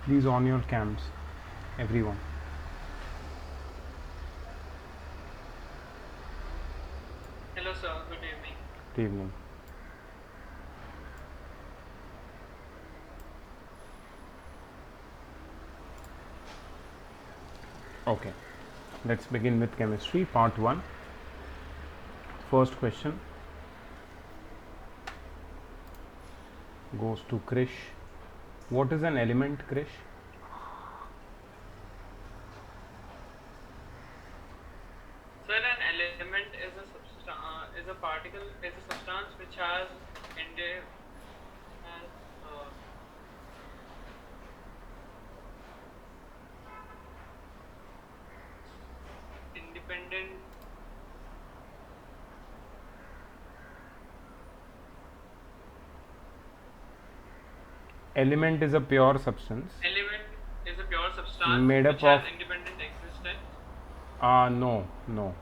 Please on your cams, everyone. Hello, sir. Good evening. Good evening. Okay, let's begin with chemistry, part 1. First question goes to Krish. What is an element, Krish? Sir, an element is a is a particle, is a substance which has has independent Element is a pure substance element is a pure substance made which up has of. independent existence. No.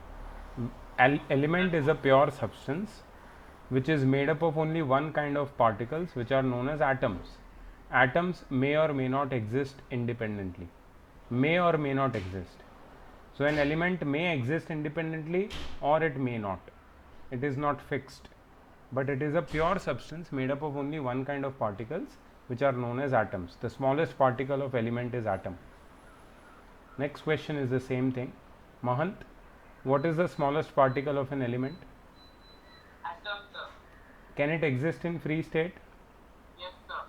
Element is a pure substance which is made up of only one kind of particles, which are known as atoms. Atoms may or may not exist independently. May or may not exist. So, an element may exist independently or it may not. It is not fixed, but it is a pure substance made up of only one kind of particles, which are known as atoms. The smallest particle of element is atom. Next question is the same thing. Mahant, what is the smallest particle of an element? Atom, sir. Can it exist in free state? Yes, sir.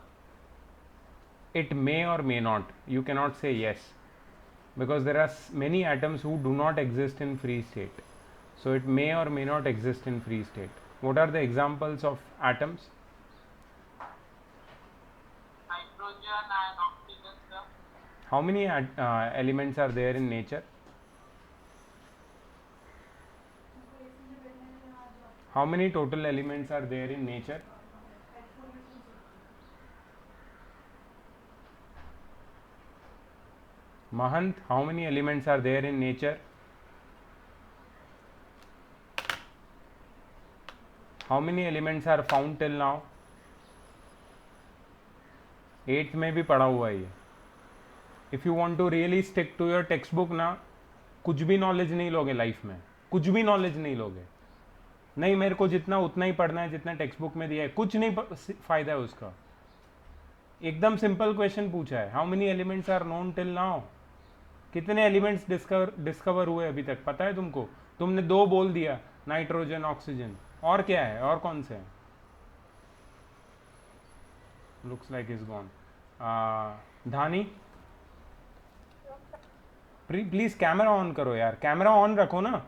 It may or may not. You cannot say yes, because there are many atoms who do not exist in free state. So it may or may not exist in free state. What are the examples of atoms? Nitrogen and oxygen, sir. How many elements are there in nature? How many total elements are there in nature? Mahant, how many elements are there in nature? How many elements are found till now? 8th में भी पढ़ा हुआ है ये. If you want to really stick to your textbook ना, कुछ भी knowledge नहीं लोगे लाइफ में, कुछ भी नॉलेज नहीं लोगे. नहीं, मेरे को जितना उतना ही पढ़ना है जितना टेक्स्ट बुक में दिया है, कुछ नहीं फायदा है उसका. एकदम सिंपल क्वेश्चन पूछा है, how many elements are known till now. कितने एलिमेंट्स डिस्कवर हुए अभी तक पता है तुमको? तुमने 2 बोल दिया, नाइट्रोजन ऑक्सीजन. और क्या है, और कौन से हैं? Looks like is gone. Dhani, please camera on करो यार, कैमरा ऑन रखो ना.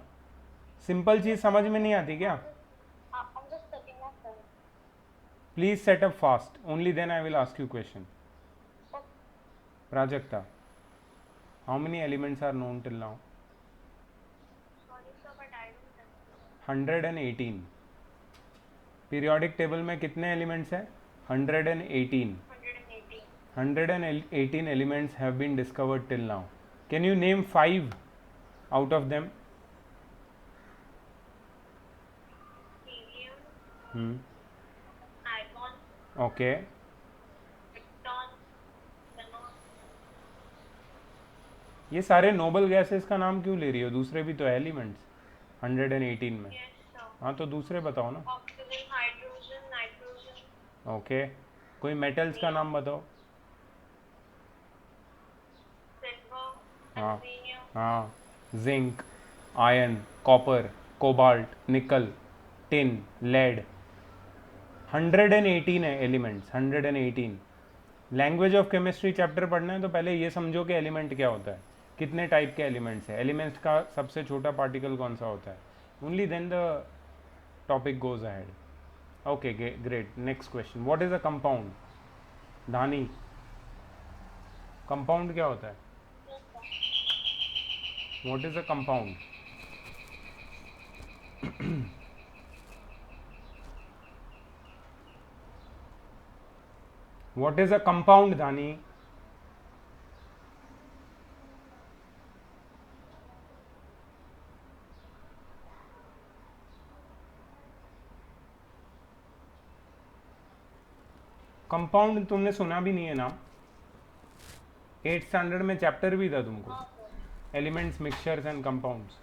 सिंपल चीज समझ में नहीं आती क्या? Please set up fast, only then I will ask you question. Prajakta, how many elements are known till now? 118. Periodic table में कितने एलिमेंट्स हैं? 118. 118 elements have been discovered till now. Can you name 5 out of them? Helium, argon, Okay. krypton, xenon. ये सारे noble gases का नाम क्यों ले रही हो? दूसरे भी तो है एलिमेंट्स 118 में. Yes, sir. हाँ, तो दूसरे बताओ ना. Oxygen, hydrogen, nitrogen, okay. कोई मेटल्स का नाम बताओ. silver, हाँ aluminium, हाँ. जिंक, आयरन, कॉपर, कोबाल्ट, निकल, टिन, लेड. 118 है elements, 118. Language of chemistry chapter पढ़ना है तो पहले ये समझो कि एलिमेंट क्या होता है, कितने टाइप के एलिमेंट्स है, एलिमेंट्स का सबसे छोटा पार्टिकल कौन सा होता है. Only then the topic goes ahead. Okay, great. Next question, what is a compound? Dhani, compound क्या होता है? What is a compound? What is a compound, Dhani? Compound तुमने सुना भी नहीं है नाम. 8th स्टैंडर्ड में चैप्टर भी था तुमको, हाँ sir. Elements, mixtures and compounds.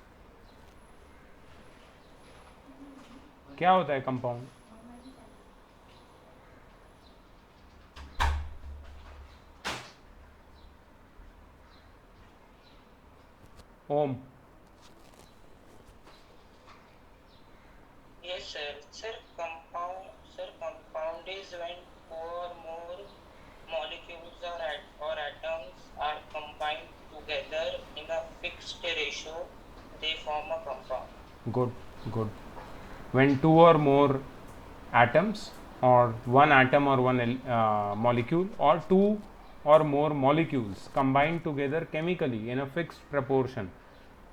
क्या होता है compound? Om. Yes, sir. Sir, compound is when two or more molecules or atoms are combined together in a fixed ratio. They form a compound. Good, good. When two or more atoms, or one atom or one molecule, or two or more molecules combine together chemically in a fixed proportion,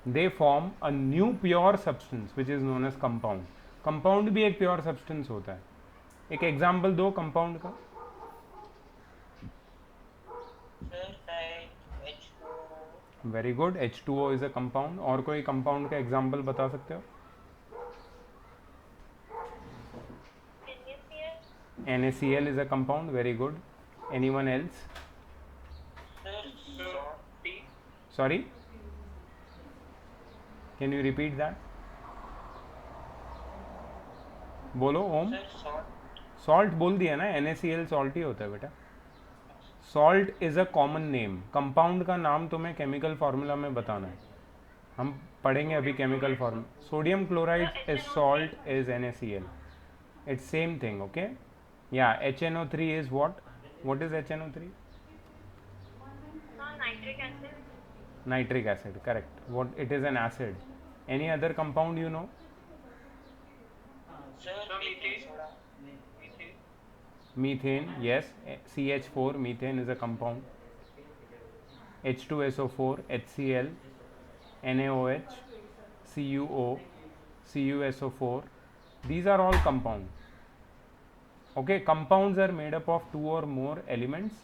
they form a new pure substance which is known as compound. Compound भी एक pure substance होता है. एक example दो compound का. Sir, like H2O. Very good. H2O is a compound. और कोई compound का एग्जाम्पल बता सकते हो? NaCl, NaCl is a compound. Very good. Anyone else? Sir, So salt. T. Sorry? Can you repeat that? बोलो ओम. Sir, salt. Salt बोल दिया ना, NaCl सॉल्ट ही होता है बेटा. Salt is a common name. Compound का नाम तुम्हें केमिकल फार्मूला में बताना है. हम पढ़ेंगे अभी chemical formula. Sodium chloride is salt is NaCl. It's same thing, okay? Yeah, HNO3 is what? What is HNO3? nitric acid, Nitric acid, correct. What? It is an acid. Any other compound you know? Sir, So baking methane. soda. Methane. Methane, yes. CH4, methane is a compound. H2SO4, HCl, NaOH, CuO, CuSO4. These are all compounds. Okay, compounds are made up of two or more elements,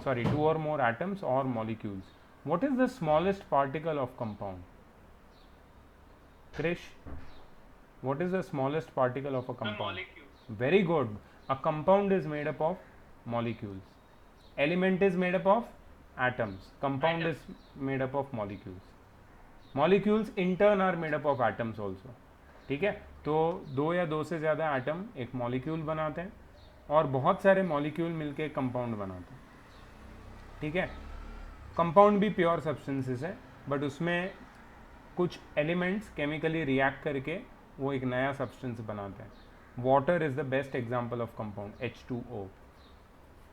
sorry, two or more atoms or molecules. What is the smallest particle of compound? Krish, what is the smallest particle of a The compound? molecules. Very good. A compound is made up of molecules. Element is made up of atoms. Compound Atoms. is made up of molecules. Molecules in turn are made up of atoms also. ठीक है, तो दो या दो से ज़्यादा atom एक molecule बनाते हैं और बहुत सारे मॉलिक्यूल मिलके कंपाउंड बनाते हैं. ठीक है, कंपाउंड भी प्योर सब्सटेंसेस है, बट उसमें कुछ एलिमेंट्स केमिकली रिएक्ट करके वो एक नया सब्सटेंस बनाते हैं. Water is the best example of compound, H2O.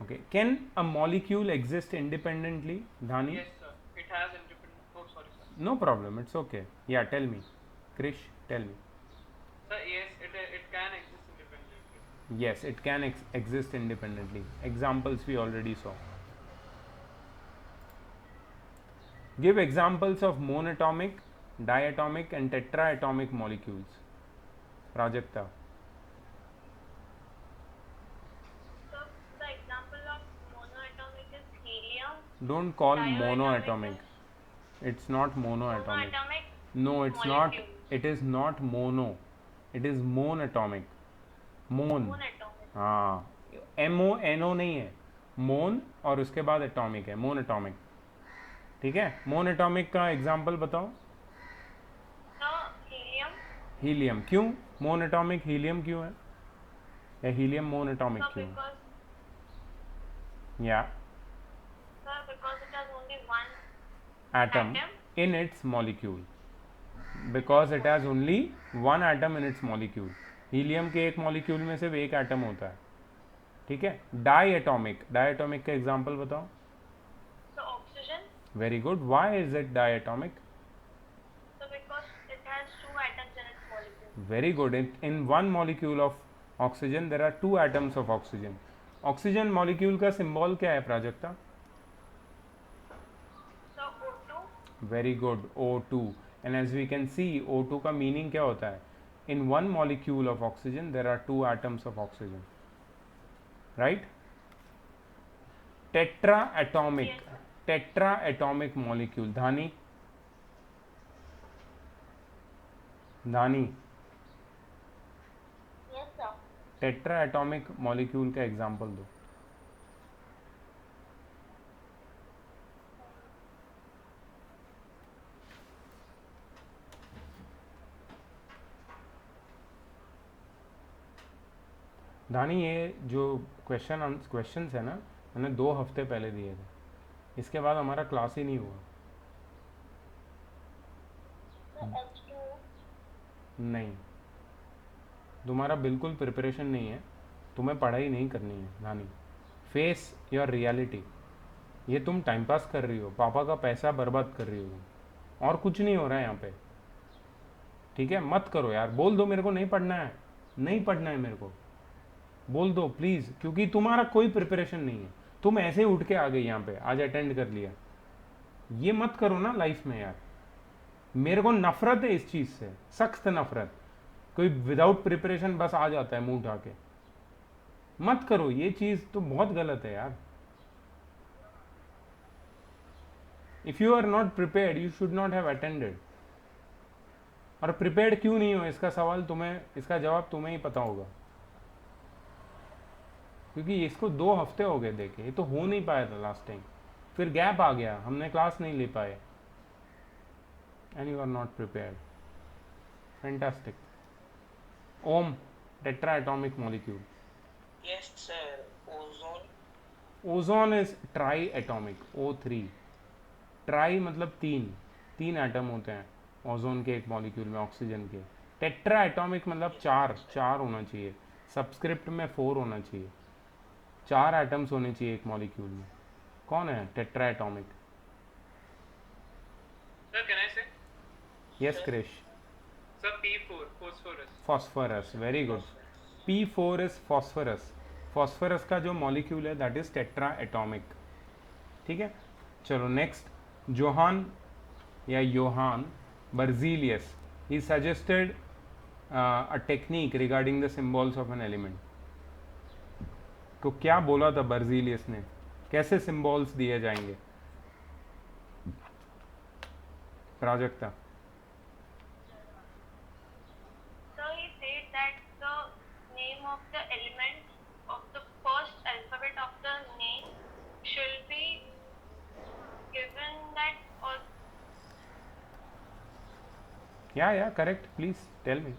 Okay, can a molecule exist independently? Dhani? Yes, sir. It has independent. Oh, sorry, sir. No problem, it's okay. Yeah tell me, Krish, tell me. Sir, yes, it can exist independently. Yes, it can exist independently. Examples we already saw. Give examples of monatomic, diatomic and tetraatomic molecules. Prajakta. so the example of monoatomic is helium, Don't call Dioatomic monoatomic. It's not monoatomic. monoatomic, No, it's not. molecule. It is not mono. It is monatomic. Mon. monatomic, हाँ, MONO नहीं है, मोन और उसके बाद atomic है, मोन atomic. ठीक है, मोन एटॉमिक का एग्जाम्पल बताओ. so helium, helium. क्यों मोन एटॉमिक? हीलियम क्यों है, या हीलियम मोन एटॉमिक so क्यों है? because या because it has only one atom atom, in its molecule. Because it has only one atom in its molecule. Helium के एक मॉलिक्यूल में सिर्फ एक एटम होता है. ठीक है, डाई एटॉमिक. डाई एटॉमिक का एग्जाम्पल बताओ. so oxygen, very good. Why is it diatomic? so because it has two atoms in its molecule, Very good. In one molecule of oxygen there are two atoms of oxygen. Oxygen molecule का symbol क्या है Prajakta? so O2, very good, O2. And as we can see O2 का meaning क्या होता है? In one molecule of oxygen there are two atoms of oxygen, right? Tetra atomic. Yes. Tetra atomic molecule. Dhani, Dhani, yes sir, tetra atomic molecule का example दो. धानी ये जो questions है ना, मैंने 2 हफ्ते पहले दिए थे, इसके बाद हमारा क्लास ही नहीं हुआ। So H2O. नहीं, तुम्हारा बिल्कुल प्रिपरेशन नहीं है, तुम्हें पढ़ाई नहीं करनी है नानी। Face your reality. ये तुम टाइम पास कर रही हो, पापा का पैसा बर्बाद कर रही हो तुम, और कुछ नहीं हो रहा है यहाँ पे, ठीक है? मत करो यार, बोल दो मेरे को नहीं पढ़ना है, नहीं पढ़ना है मेरे को, बोल दो प्लीज़, क्योंकि तुम्हारा कोई प्रिपरेशन नहीं है, तुम ऐसे ही उठ के आ गए यहाँ पे, आज अटेंड कर लिया। ये मत करो ना लाइफ में यार, मेरे को नफरत है इस चीज़ से, सख्त नफरत। कोई विदाउट प्रिपरेशन बस आ जाता है मुंह उठा के, मत करो ये चीज़, तो बहुत गलत है यार। If you are not prepared you should not have attended. और प्रिपेयर्ड क्यों नहीं हो, इसका सवाल तुम्हें, इसका जवाब तुम्हें ही पता होगा, क्योंकि इसको 2 हफ्ते हो गए देखे, ये तो हो नहीं पाया था लास्ट टाइम, फिर गैप आ गया, हमने क्लास नहीं ले पाए, and you are not prepared. Fantastic. Om, tetra atomic molecule. Yes, sir. Ozone. Ozone is tri atomic, O3। Tri मतलब 3 एटम होते हैं ओजोन के एक मॉलिक्यूल में, ऑक्सीजन के। टेट्रा एटॉमिक मतलब 4 होना चाहिए, सबस्क्रिप्ट में 4 होना चाहिए, 4 एटम्स होने चाहिए एक मॉलिक्यूल में। कौन है tetra atomic? Sir, can I say? Yes Krish. Sir, P4, phosphorus. Phosphorus, very good. P4 is phosphorus. Phosphorus का जो मॉलिक्यूल है दैट इज टेट्रा एटॉमिक, ठीक है? चलो नेक्स्ट, जोहान या Johan Berzelius, he suggested a technique regarding the symbols of an element. तो क्या बोला था बर्जीलियस ने, कैसे सिंबल्स दिए जाएंगे? Prajakta. So he said that the name of the element of the first alphabet of the name should be given that, or या correct, please tell me.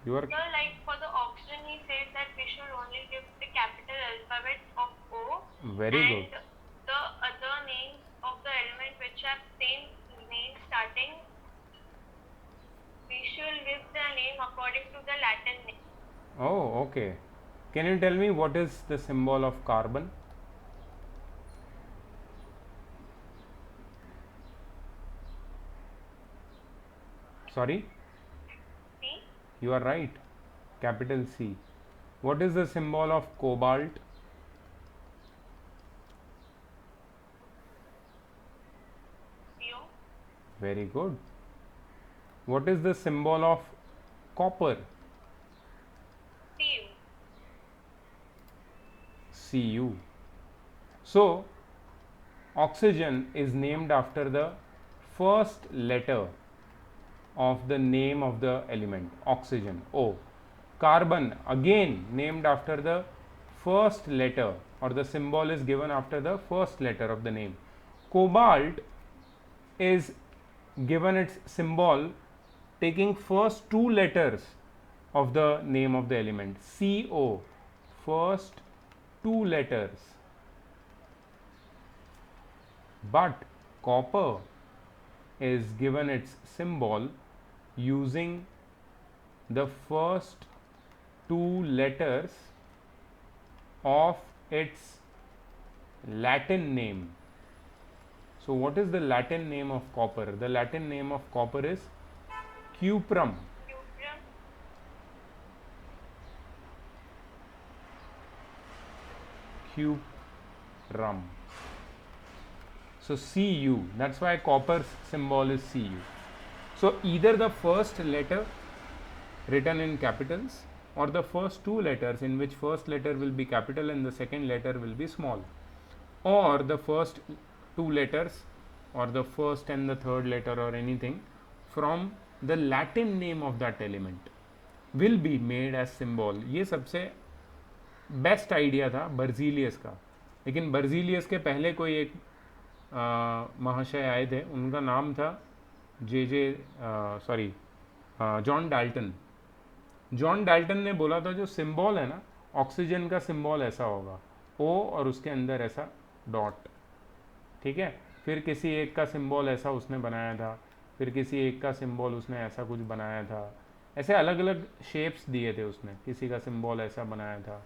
You are so like for the oxygen he said that we should only give the capital alphabet of O, very and good. the other names of the element which have same name starting, we should give the name according to the Latin name. Oh, okay. Can you tell me what is the symbol of carbon? Sorry, See? you are right. Capital C. What is the symbol of cobalt? CO. Very good. What is the symbol of copper? CU. Cu. So, oxygen is named after the first letter of the name of the element, oxygen, O. Carbon again named after the first letter, or the symbol is given after the first letter of the name. Cobalt is given its symbol taking first 2 letters of the name of the element, CO, first 2 letters. But copper is given its symbol using the first 2 letters of its Latin name. So what is the Latin name of copper? The Latin name of copper is cuprum. Cuprum. Cuprum. So Cu, that's why copper's symbol is Cu. So either the first letter written in capitals, or the first 2 letters in which first letter will be capital and the second letter will be small, or the first 2 letters or the first and the third letter or anything from the Latin name of that element will be made as symbol. ये सबसे best idea था Berzelius का, लेकिन Berzelius के पहले कोई एक महाशय आए थे, उनका नाम था जॉन डाल्टन। जॉन डाल्टन ने बोला था जो सिंबल है ना, ऑक्सीजन का सिंबल ऐसा होगा, ओ और उसके अंदर ऐसा डॉट, ठीक है। फिर किसी एक का सिंबल ऐसा उसने बनाया था, फिर किसी एक का सिंबल उसने ऐसा कुछ बनाया था, ऐसे अलग अलग शेप्स दिए थे उसने, किसी का सिंबल ऐसा बनाया था।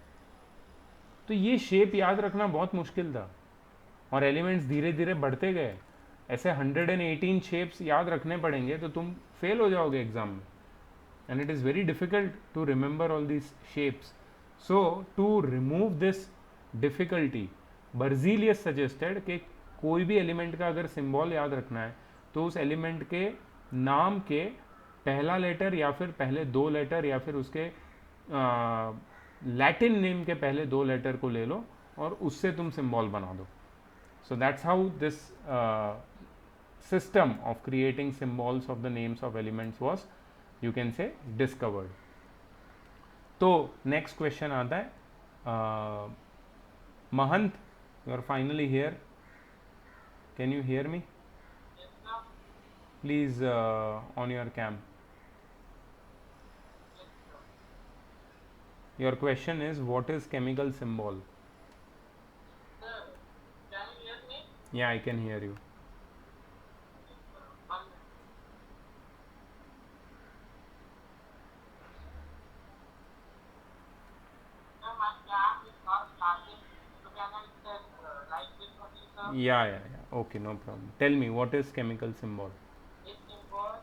तो ये शेप याद रखना बहुत मुश्किल था, और एलिमेंट्स धीरे धीरे बढ़ते गए। ऐसे 118 शेप्स याद रखने पड़ेंगे तो तुम फेल हो जाओगे एग्जाम में, and it is very difficult to remember all these shapes. So to remove this difficulty, Berzelius suggested कि कोई भी एलिमेंट का अगर सिंबल याद रखना है तो उस एलिमेंट के नाम के पहला लेटर या फिर पहले दो लेटर या फिर उसके लैटिन नेम के पहले दो लेटर को ले लो और उससे तुम सिंबल बना दो. So that's how this system of creating symbols of the names of elements was, you can say, discovered. तो next question आता है, Mahant, you are finally here. Can you hear me? Please on your cam. Your question is, what is chemical symbol? Can you hear me? Yeah, I can hear you. Yeah. Okay, no problem. Tell me, what is chemical symbol? Chemical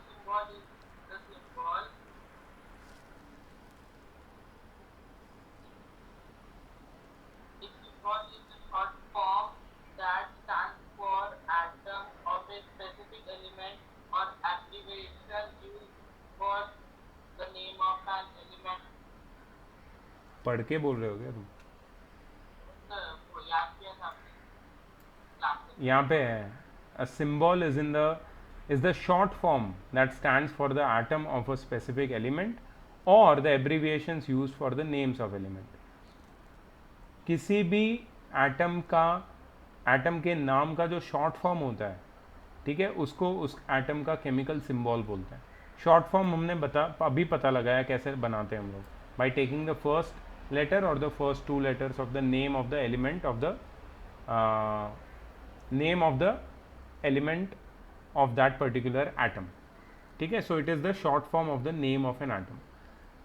symbol is the symbol. Its symbol is the short form that stands for atom of a specific element or abbreviation used for the name of an element. पढ़ के बोल रहे हो क्या तुम? याद किया था आपने? यहाँ पे है, a symbol is the short form that stands for the atom of a specific element or the abbreviations used for the names of element. किसी भी एटम के नाम का जो शॉर्ट फॉर्म होता है, ठीक है, उसको उस एटम का केमिकल सिंबल बोलते हैं. शॉर्ट फॉर्म हमने अभी पता लगाया कैसे बनाते हैं हम लोग, by taking the first letter और the first two letters of the name of the element of the name of the element of that particular atom. ठीक है, so it is the short form of the name of an atom.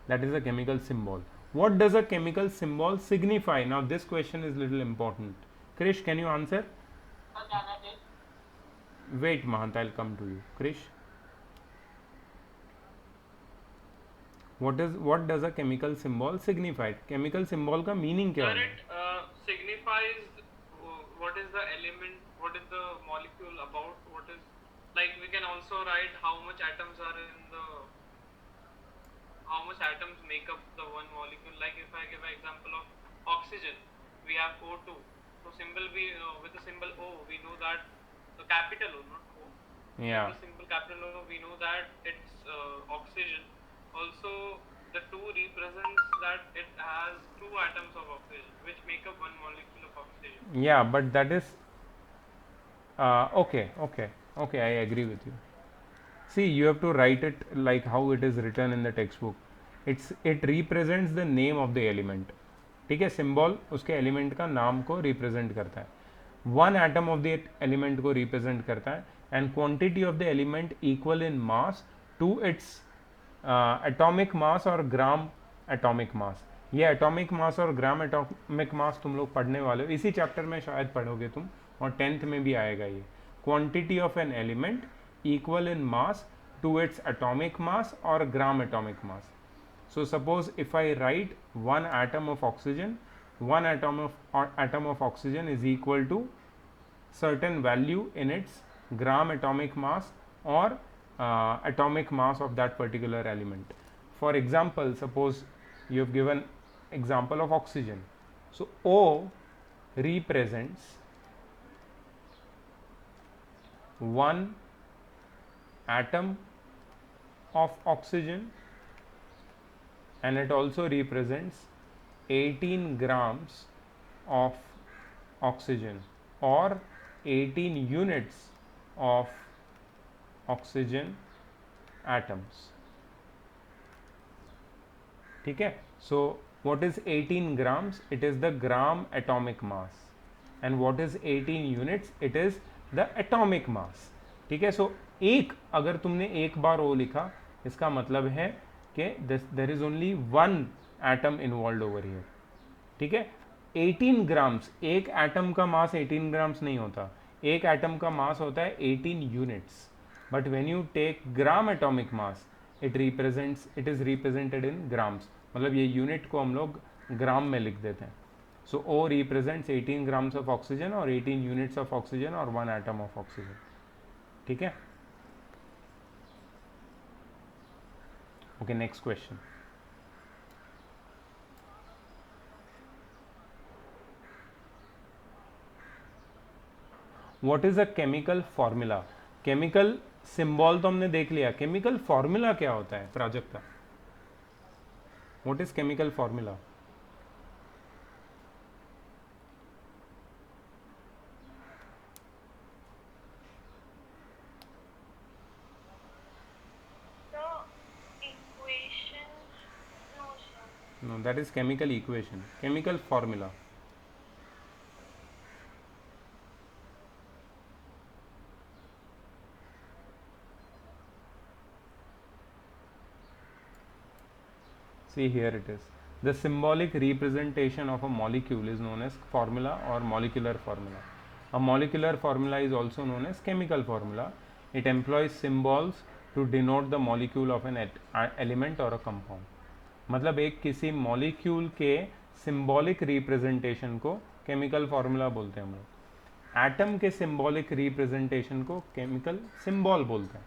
That is a chemical symbol. What does a chemical symbol signify? Now this question is little important. Krish, can you answer? Wait, Mahant, I'll come to you. Krish, what does a chemical symbol signify? Chemical symbol का meaning क्या Sir, है? it signifies what is the element, what is the molecule about, what is, like we can also write how much atoms are in the, how much atoms make up the one molecule. Like if I give an example of oxygen, we have O2. So symbol with the symbol O, we know that the capital O, not O. Yeah. With the symbol capital O, we know that it's oxygen. Also, the 2 represents that it has 2 atoms of oxygen, which make up one molecule of oxygen. Yeah, but that is okay. I agree with you. See, you have to write it like how it is written in the textbook. It represents the name of the element. ठीक है, symbol उसके element का नाम को represent करता है. One atom of the element को represent करता है, and quantity of the element equal in mass to its atomic mass और ग्राम एटॉमिक मास. ये एटॉमिक मास और ग्राम एटॉमिक मास तुम लोग पढ़ने वाले हो, इसी चैप्टर में शायद पढ़ोगे तुम, और 10th में भी आएगा ये. Quantity of an element equal in mass to its atomic mass or gram atomic mass. So suppose if I write one atom of oxygen, one atom of oxygen is equal to certain value in its gram atomic mass or atomic mass of that particular element. For example, suppose you have given example of oxygen. So O represents 1 atom of oxygen, and it also represents 18 grams of oxygen or 18 units of oxygen atoms. ठीक है. So what is 18 grams? It is the gram atomic mass. And what is 18 units? It is the atomic mass. ठीक है. So एक, अगर तुमने एक बार ओ लिखा, इसका मतलब है कि there is only one atom involved over here. ठीक है. 18 ग्राम्स, एक एटम का मास 18 ग्राम्स नहीं होता, एक एटम का मास होता है 18 units. But when you take gram atomic mass, it is represented in grams. मतलब ये यूनिट को हम लोग ग्राम में लिख देते हैं. सो ओ रिप्रेजेंट्स 18 ग्राम्स ऑफ ऑक्सीजन और 18 यूनिट्स ऑफ ऑक्सीजन और 1 एटम ऑफ ऑक्सीजन. ठीक है. Okay, next question. What is a chemical formula? Chemical symbol तो हमने देख लिया, केमिकल फॉर्मूला क्या होता है Prajakta? What is chemical formula? No, that is chemical equation. Chemical formula. See, here it is. The symbolic representation of a molecule is known as formula or molecular formula. A molecular formula is also known as chemical formula. It employs symbols to denote the molecule of an element or a compound. मतलब एक किसी molecule के symbolic representation को chemical formula बोलते हैं हम लोग. Atom के सिंबॉलिक रिप्रेजेंटेशन को केमिकल सिंबल बोलते हैं.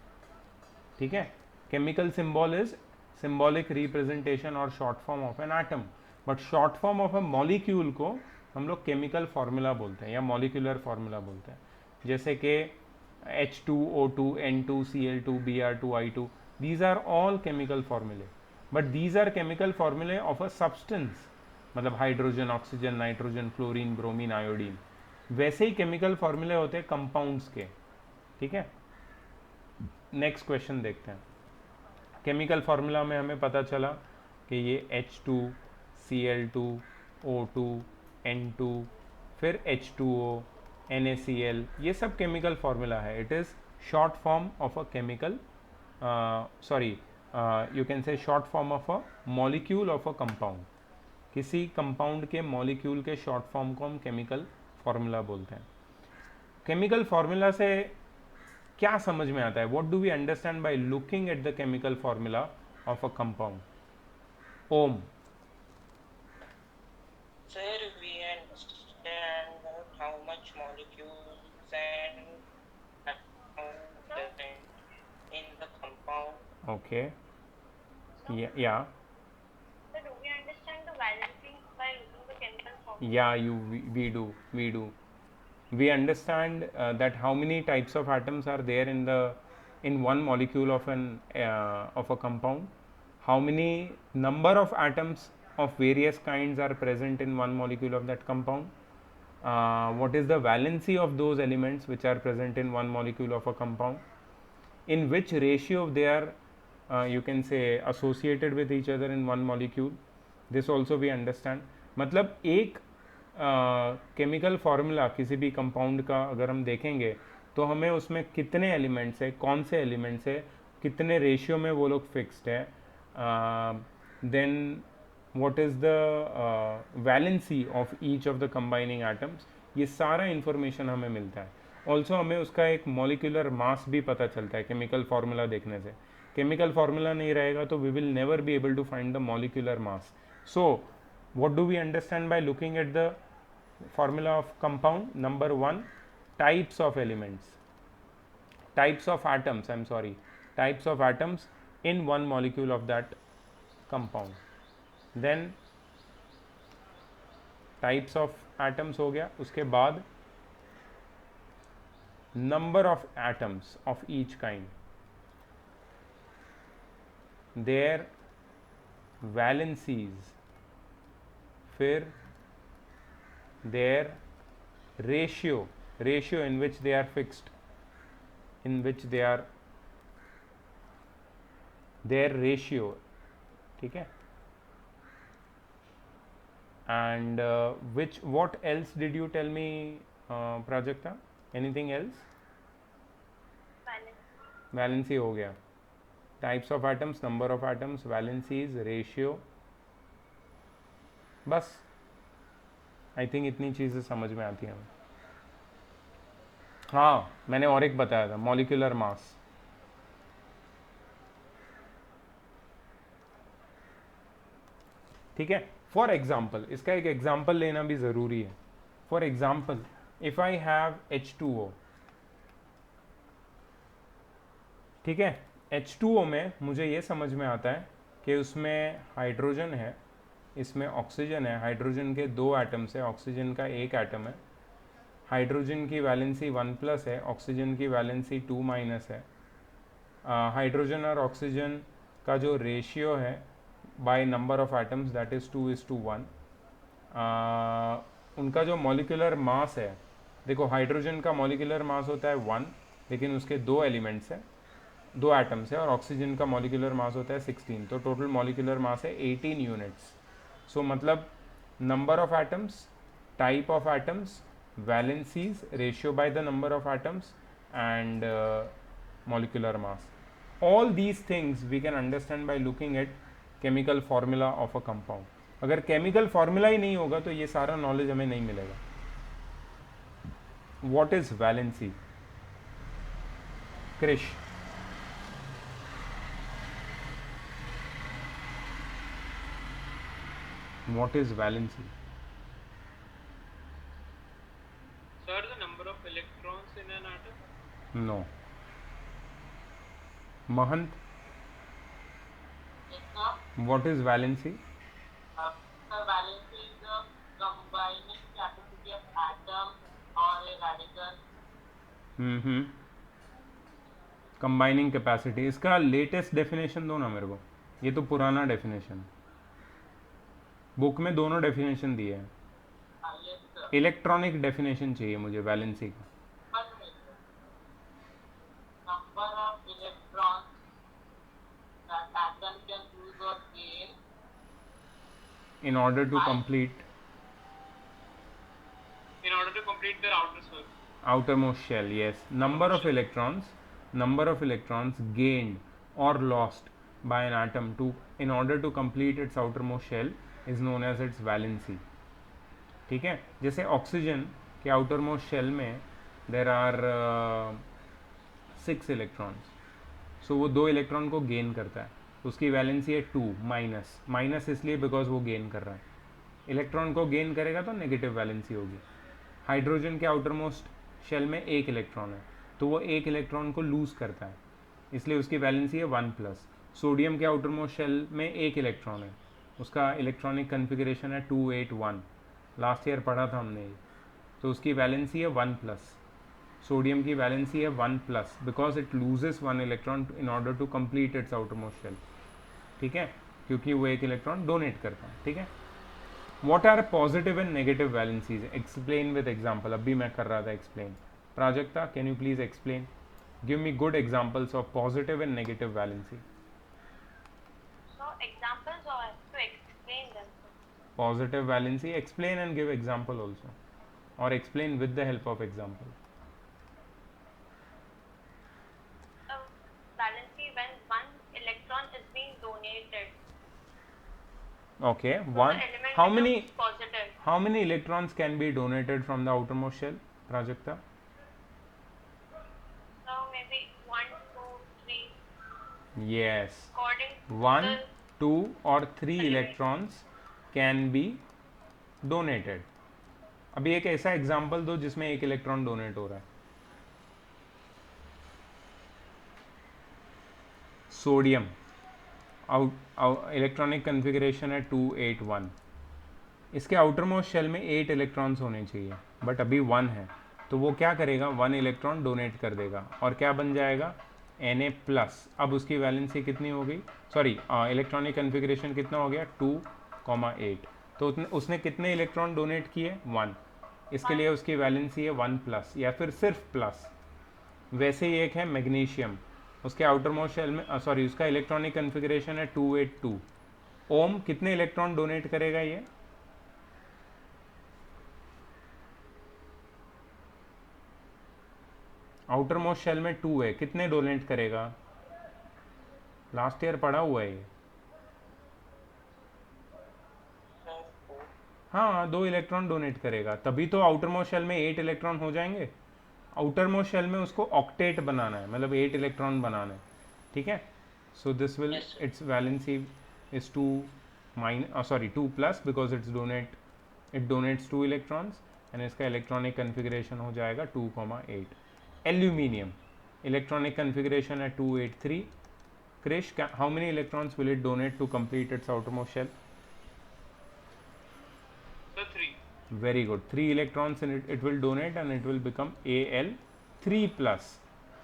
ठीक है. Chemical symbol is symbolic representation or short form of an atom, but short form of a molecule को हम लोग chemical formula बोलते हैं या molecular formula बोलते हैं. जैसे कि H2O2, N2, Cl2, Br2, I2, these are all chemical formulae, but these are chemical formulae of a substance. मतलब hydrogen, oxygen, nitrogen, fluorine, bromine, iodine. वैसे ही chemical formulae होते हैं compounds के. ठीक है. नेक्स्ट क्वेश्चन देखते हैं. केमिकल फार्मूला में हमें पता चला कि ये H2, Cl2, O2, N2, फिर H2O, NaCl, ये सब केमिकल फार्मूला है. It is short form of a chemical, you can say short form of a molecule of a compound. किसी कंपाउंड के मॉलिक्यूल के शॉर्ट फॉर्म को हम केमिकल फार्मूला बोलते हैं. केमिकल फार्मूला से क्या समझ में आता है? What do we understand by looking at the chemical formula of a compound? Om. Sir, we understand how much molecules and atoms in the compound. Okay. Yeah. So do we understand the balancing by using the chemical formula? Yeah, we do. We understand that how many types of atoms are there in one molecule of a compound. How many number of atoms of various kinds are present in one molecule of that compound. What is the valency of those elements which are present in one molecule of a compound. In which ratio they are you can say associated with each other in one molecule. This also we understand. मतलब एक chemical formula किसी भी compound का अगर हम देखेंगे तो हमें उसमें कितने एलिमेंट्स है, कौन से एलिमेंट्स है, कितने रेशियो में वो लोग फिक्स्ड है, then what is the valency of each of the combining atoms, ये सारा इन्फॉर्मेशन हमें मिलता है. ऑल्सो हमें उसका एक मॉलिक्यूलर मास भी पता चलता है केमिकल फार्मूला देखने से. केमिकल फार्मूला नहीं रहेगा तो we will never be able to find the molecular mass. So what do we understand by looking at the formula of compound? Number 1, types of elements, types of atoms, types of atoms in one molecule of that compound. Then types of atoms हो गया. उसके बाद number of atoms of each kind, their valencies, फिर their ratio in which they are fixed, in which they are their ratio, ठीक है. And what else did you tell me, Prajakta? Anything else? Valency हो गया. Types of atoms, number of atoms, valencies, ratio. बस I think इतनी चीज़ें समझ में आती हैं. हाँ, मैंने और एक बताया था, मॉलिक्यूलर मास. ठीक है. फॉर एग्जाम्पल, इसका एक एग्जाम्पल लेना भी ज़रूरी है. For example, if I have H2O, ठीक है. H2O में मुझे ये समझ में आता है कि उसमें हाइड्रोजन है, इसमें ऑक्सीजन है. हाइड्रोजन के 2 एटम्स है, ऑक्सीजन का 1 एटम है. हाइड्रोजन की वैलेंसी 1+ है, ऑक्सीजन की वैलेंसी 2- है. हाइड्रोजन और ऑक्सीजन का जो रेशियो है by number of atoms, that is 2:1. उनका जो मॉलिक्यूलर मास है, देखो हाइड्रोजन का मॉलिक्यूलर मास होता है 1, लेकिन उसके 2 एलिमेंट्स हैं, 2 एटम्स है. और ऑक्सीजन का मॉलिक्यूलर मास होता है 16, तो टोटल मॉलिक्यूलर मास है 18 यूनिट्स. सो मतलब number of atoms, type of atoms, valencies, ratio by the number of atoms, and molecular mass. All these things we can understand by looking at chemical formula of a compound. अगर chemical formula ही नहीं होगा तो ये सारा knowledge हमें नहीं मिलेगा. What is valency? Krish. What is valency? Sir, the number of electrons in an atom? No. Mahant, Yes, sir. what is valency? The valency is the combining capacity of atom or a radical. Combining capacity. इसका latest definition दो ना मेरे को, ये तो पुराना definition. Book में दोनों डेफिनेशन दिए हैं. Yes, sir. इलेक्ट्रॉनिक डेफिनेशन चाहिए मुझे वैलेंसी का. One minute. Number of electrons that atom can use or gain. In order to complete In order to complete their outer circle. outermost shell. Yes, number of electrons gained or lost by an atom to in order to complete its outermost shell is known as its valency. ठीक है. जैसे oxygen के outermost shell में there are 6 electrons. सो वो 2 electron को gain करता है, उसकी वैलेंसी है 2 माइनस इसलिए बिकॉज वो गेन कर रहा है. इलेक्ट्रॉन को गेन करेगा तो नेगेटिव वैलेंसी होगी. हाइड्रोजन के आउटर मोस्ट शेल में 1 इलेक्ट्रॉन है, तो वो 1 इलेक्ट्रॉन को लूज़ करता है, इसलिए उसकी वैलेंसी है 1+. सोडियम के आउटर मोस्ट शेल में 1 इलेक्ट्रॉन है, उसका इलेक्ट्रॉनिक कन्फिगरेशन है 281. लास्ट ईयर पढ़ा था हमने ये. तो उसकी वैलेंसी है 1+. सोडियम की वैलेंसी है 1+ because it loses 1 electron in order to complete its outermost shell. ठीक है, क्योंकि वो 1 इलेक्ट्रॉन डोनेट करता है. ठीक है. What are positive and negative valencies? Explain with example. अभी मैं कर रहा था explain. Prajakta, can you please explain? Give me good examples of positive and negative valency. So examples or to explain them. Positive valency, explain and give example also. Or explain with the help of example. Valency when one electron is being donated. Okay, So one. the element How becomes many positive. electrons can be donated from the outermost shell, Prajakta? So maybe 1, 2, 3 Yes. according to 1, the 2 or 3 electrons can be donated. अभी एक ऐसा example दो जिसमें 1 electron donate हो रहा है. Sodium electronic configuration है 281. इसके आउटर मोस्ट शेल में 8 इलेक्ट्रॉन्स होने चाहिए, बट अभी 1 है, तो वो क्या करेगा, 1 इलेक्ट्रॉन डोनेट कर देगा और क्या बन जाएगा, Na+. अब उसकी वैलेंसी कितनी हो गई, सॉरी इलेक्ट्रॉनिक कन्फिगरेशन कितना हो गया, 2,8. तो उसने कितने इलेक्ट्रॉन डोनेट किए, 1. इसके लिए उसकी वैलेंसी है 1+ या फिर सिर्फ प्लस. वैसे ही एक है मैग्नीशियम. उसके आउटर मोस्ट शेल में सॉरी उसका इलेक्ट्रॉनिक कन्फिग्रेशन है 282। ओम कितने इलेक्ट्रॉन डोनेट करेगा ये? आउटर मोस्ट शेल में 2 है, कितने डोनेट करेगा? लास्ट ईयर पढ़ा हुआ है ये। Sir, 2. हाँ 2 इलेक्ट्रॉन डोनेट करेगा, तभी तो आउटर मोस्ट शेल में 8 इलेक्ट्रॉन हो जाएंगे। आउटर मोस्ट शेल में उसको ऑक्टेट बनाना है, मतलब 8 इलेक्ट्रॉन बनाना है, ठीक है। So this will Yes, sir. Its valency is 2 plus because it donates 2 electrons and इसका इलेक्ट्रॉनिक कन्फिग्रेशन हो जाएगा 2,8। एल्यूमिनियम इलेक्ट्रॉनिक कन्फिग्रेशन है 283। Krish, how many electrons will it donate to complete its outermost shell? So 3. Very good. 3 electrons in it will donate and it will become Al3 plus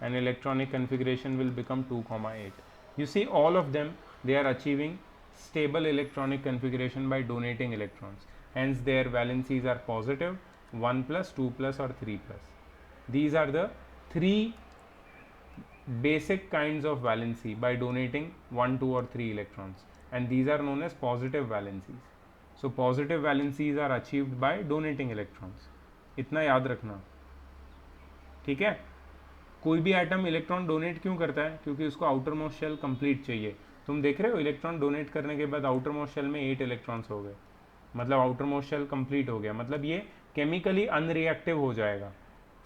and electronic configuration will become 2,8. You see all of them, they are achieving stable electronic configuration by donating electrons. Hence their valencies are positive, 1 plus, 2 plus or 3 plus. These are the 3 basic kinds of valency by donating 1, 2 or 3 electrons, and these are known as positive valencies. So positive valencies are achieved by donating electrons. इतना याद रखना, ठीक है। कोई भी atom electron donate क्यों करता है? क्योंकि उसको आउटर मोस्ट शेल कंप्लीट चाहिए। तुम देख रहे हो इलेक्ट्रॉन डोनेट करने के बाद आउटर मोस्ट शेल में 8 इलेक्ट्रॉन्स हो गए, मतलब आउटर मोस्ट शेल कंप्लीट हो गया, मतलब ये केमिकली अनरिएक्टिव हो जाएगा,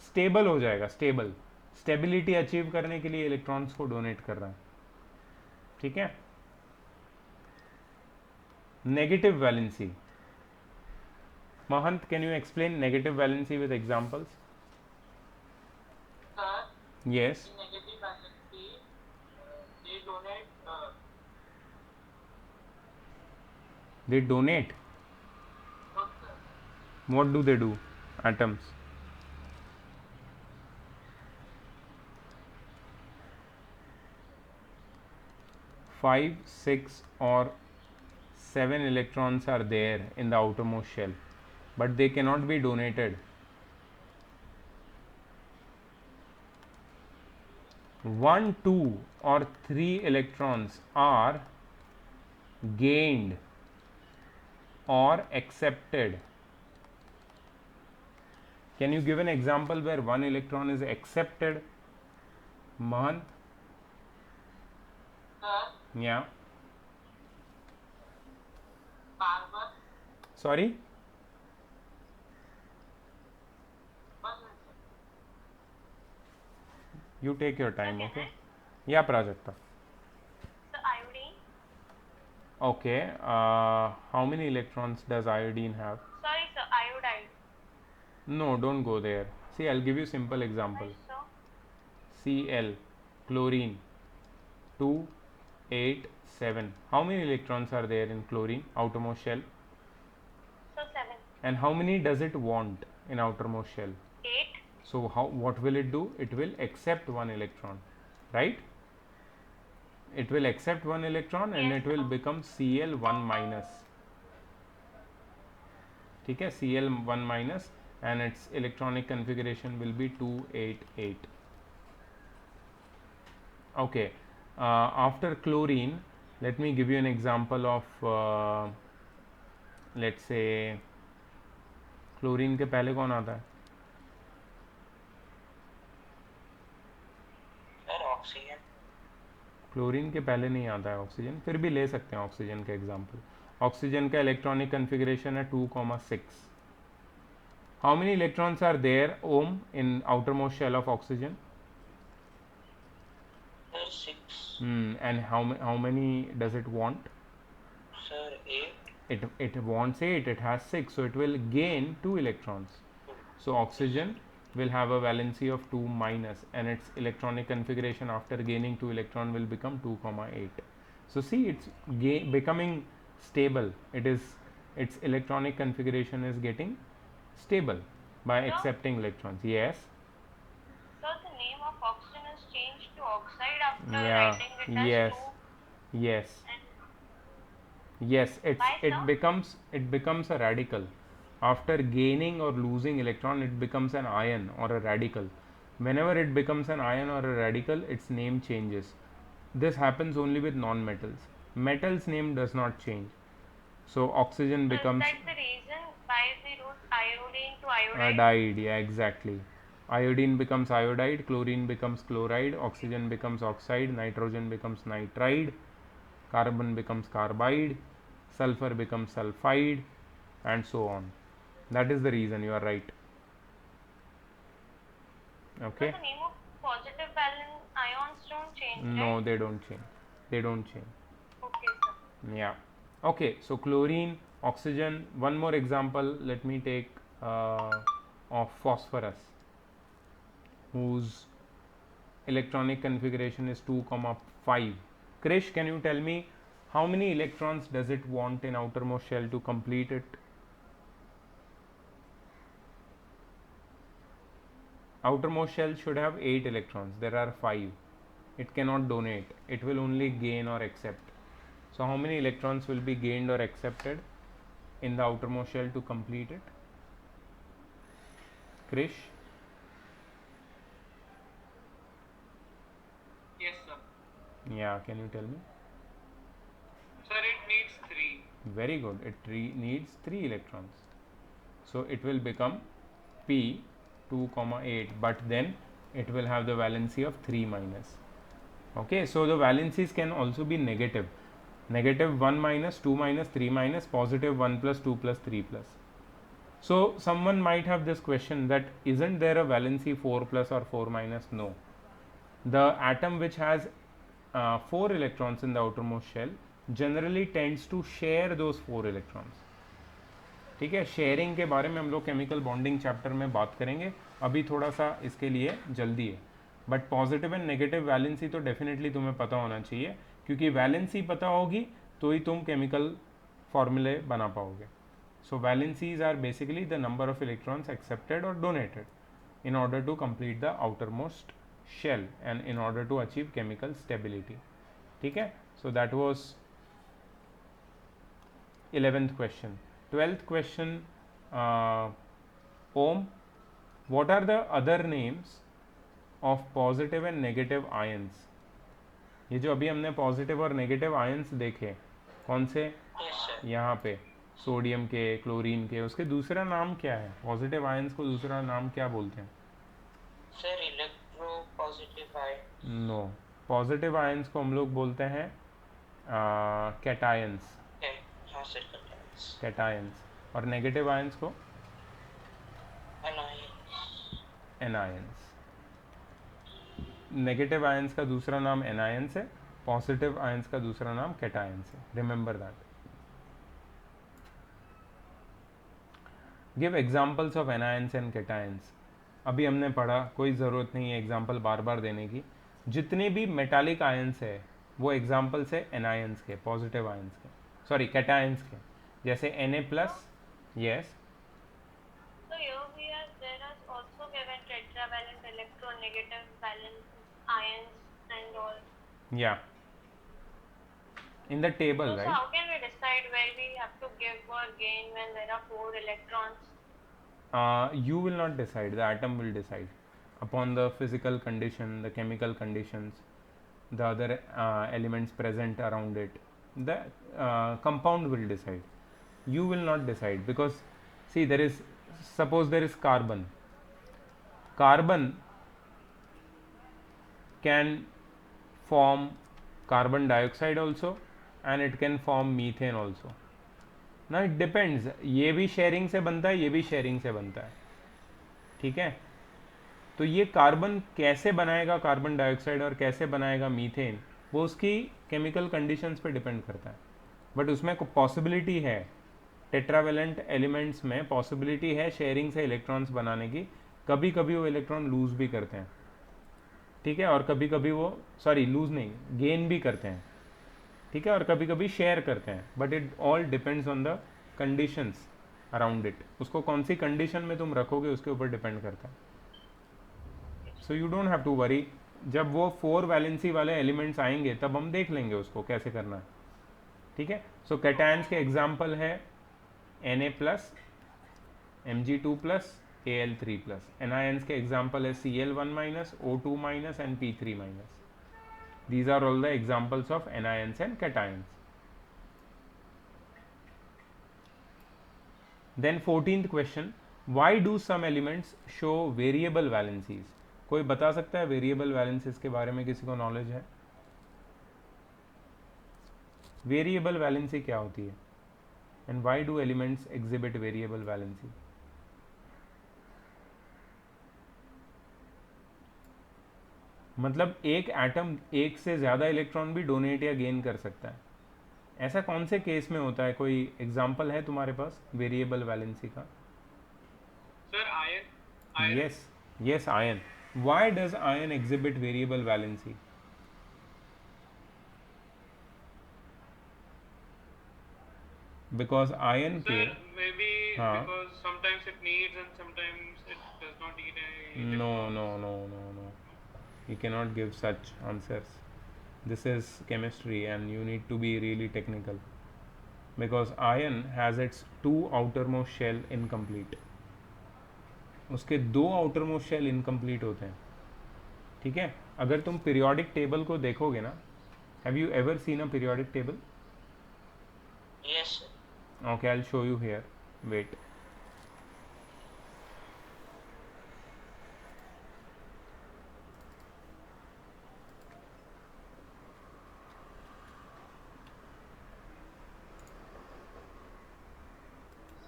स्टेबल हो जाएगा। स्टेबिलिटी अचीव करने के लिए इलेक्ट्रॉन्स को डोनेट कर रहा है, ठीक है। Negative valency, Mahant can you explain negative valency with examples? Sir, yes, in negative valency, they donate. they donate. No, sir. What do they do? Atoms. Five, 6 or 7 electrons are there in the outermost shell, but they cannot be donated. 1, 2 or 3 electrons are gained or accepted. Can you give an example where 1 electron is accepted? Mahant? Sir, Yeah. carbon. Sorry? 1 minute, sir. You take your time, okay? Yeah, Prajakta. The iodine. Okay. How many electrons does iodine have? Sorry, sir, iodide. No, don't go there. See, I'll give you simple example. So, Cl, chlorine, 2, 8, 7. How many electrons are there in chlorine, outermost shell? so 7. And how many does it want in outermost shell? 8. So what will it do? It will accept 1 electron, right? It will accept 1 electron and Yes, it will sir. become Cl1 minus. ठीक है, Cl1 minus and its electronic configuration will be 288. Okay, after chlorine, let me give you an example of let's say chlorine के पहले कौन आता है? Sir, oxygen. Chlorine के पहले नहीं आता है ऑक्सीजन, फिर भी ले सकते हैं ऑक्सीजन का एग्जांपल। ऑक्सीजन का इलेक्ट्रॉनिक कन्फिग्रेशन है 2,6। How many electrons are there Om in outermost shell of oxygen? Sir, 6. And how many does it want? Sir, 8. It wants 8, it has 6, so it will gain 2 electrons. So oxygen will have a valency of 2 minus and its electronic configuration after gaining 2 electron will become 2,8. So see, it's becoming stable. Its electronic configuration is getting stable by Yeah. accepting electrons. Yes. So the name of oxygen is changed to oxide after Yeah. writing it as Yes. 2 Yes. and Yes, Why it so? becomes a radical. After gaining or losing electron, it becomes an ion or a radical, Whenever it becomes an ion or a radical, its name changes. This happens only with non-metals. Metals name does not change. So oxygen So is becomes that the reason why we wrote iodine to iodide? iodide. Yeah, exactly. Iodine becomes iodide, chlorine becomes chloride, oxygen becomes oxide, nitrogen becomes nitride, carbon becomes carbide, sulfur becomes sulfide, and so on. That is the reason. You are right. Okay. But the name of positive valence ions don't change, No, right? they don't change. They don't change. Okay, sir. Yeah. Okay. So chlorine, oxygen. One more example. Let me take of phosphorus, whose electronic configuration is 2,5. Krish, can you tell me how many electrons does it want in outermost shell to complete it? Outermost shell should have 8 electrons. There are 5. It cannot donate. It will only gain or accept. So how many electrons will be gained or accepted in the outermost shell to complete it? Krish? Yes, sir. Yeah, can you tell me? Sir, it needs 3. Very good. It needs 3 electrons. So it will become P 2,8, but then it will have the valency of 3 minus. Okay, so the valencies can also be negative. Negative 1 minus, 2 minus, 3 minus, positive 1 plus, 2 plus, 3 plus. So someone might have this question that isn't there a valency 4 plus or 4 minus? No. The atom which has 4 electrons in the outermost shell generally tends to share those 4 electrons. ठीक है, sharing के बारे में हम लोग chemical bonding chapter में बात करेंगे, अभी थोड़ा सा इसके लिए जल्दी है. But positive and negative valency तो डेफिनेटली तुम्हें पता होना चाहिए, क्योंकि वैलेंसी पता होगी तो ही तुम केमिकल फॉर्मूले बना पाओगे. So valencies are basically the number of electrons accepted और donated in order to complete the outermost shell and in order to achieve chemical stability. ठीक है, so that was 11th question. 12th question, Om, what are the other names of positive and negative ions? ये जो अभी हमने positive और negative ions देखे, कौन से? Yes, sir. यहाँ पे सोडियम के, क्लोरीन के, उसके दूसरा नाम क्या है? पॉजिटिव आयंस को दूसरा नाम क्या बोलते हैं? Sir, electropositive ion. No, positive ions को हम लोग बोलते हैं कैटायंस. Okay. हाँ sir, contains कैटायंस. और नेगेटिव आयंस को anions. एनायंस. नेगेटिव आयंस का दूसरा नाम एनायंस है, पॉजिटिव आयंस का दूसरा नाम कैटायंस है. Remember that. Give examples of anions and cations. अभी हमने पढ़ा, कोई ज़रूरत नहीं है एग्जांपल बार बार देने की. जितने भी मेटालिक आयंस है वो एग्जांपल्स है एनायंस के, पॉजिटिव आयंस के, सॉरी कैटायंस के. जैसे Na+, yes. So here we are, there is also given tetravalent electronegative valence ions and all. या in the table, So right. how can we decide where we have to give or gain when there are 4 electrons? You will not decide, the atom will decide upon the physical condition, the chemical conditions, the other elements present around it. The compound will decide. You will not decide, because see, there is, suppose there is carbon. Carbon can form carbon dioxide also and it can form methane also. ना, it depends. ये भी sharing से बनता है, ये भी sharing से बनता है. ठीक है, तो ये कार्बन कैसे बनाएगा कार्बन डाइऑक्साइड और कैसे बनाएगा मीथेन, वो उसकी केमिकल कंडीशंस पे डिपेंड करता है. बट उसमें पॉसिबिलिटी है, टेट्रावेलेंट एलिमेंट्स में पॉसिबिलिटी है शेयरिंग से इलेक्ट्रॉन्स बनाने की. कभी कभी वो इलेक्ट्रॉन लूज भी करते हैं, ठीक है, और कभी कभी वो, सॉरी लूज नहीं, गेन भी करते हैं, ठीक है, और कभी कभी शेयर करते हैं. But it all depends on the conditions around it. उसको कौन सी कंडीशन में तुम रखोगे उसके ऊपर डिपेंड करता है. So you don't have to worry. जब वो 4 वैलेंसी वाले एलिमेंट्स आएंगे तब हम देख लेंगे उसको कैसे करना है. ठीक है. सो कैटायंस के एग्जाम्पल है Na+, Mg2+, Al3 plus. anions के example है Cl1 minus, O2 minus and P3 minus. These are all the examples of anions and cations. Then 14th question, why do some elements show variable valencies? कोई बता सकता है variable valencies के बारे में, किसी को नॉलेज है? वेरिएबल वैलेंसी क्या होती है and why do elements exhibit variable valency? मतलब एक एटम एक से ज़्यादा इलेक्ट्रॉन भी डोनेट या गेन कर सकता है, ऐसा कौन से केस में होता है? कोई एग्जांपल है तुम्हारे पास वेरिएबल वैलेंसी का? Sir ion yes iron. Why does iron exhibit variable valency? Because iron के sir maybe हाँ. because sometimes it needs and sometimes it does not need any No. You cannot give such answers. This is chemistry and you need to be really technical. Because iron has its two outermost shell incomplete. उसके दो outermost shell incomplete होते हैं, ठीक है? अगर तुम periodic table को देखोगे ना, have you ever seen a periodic table? Yes, sir. Okay, I'll show you here. Wait.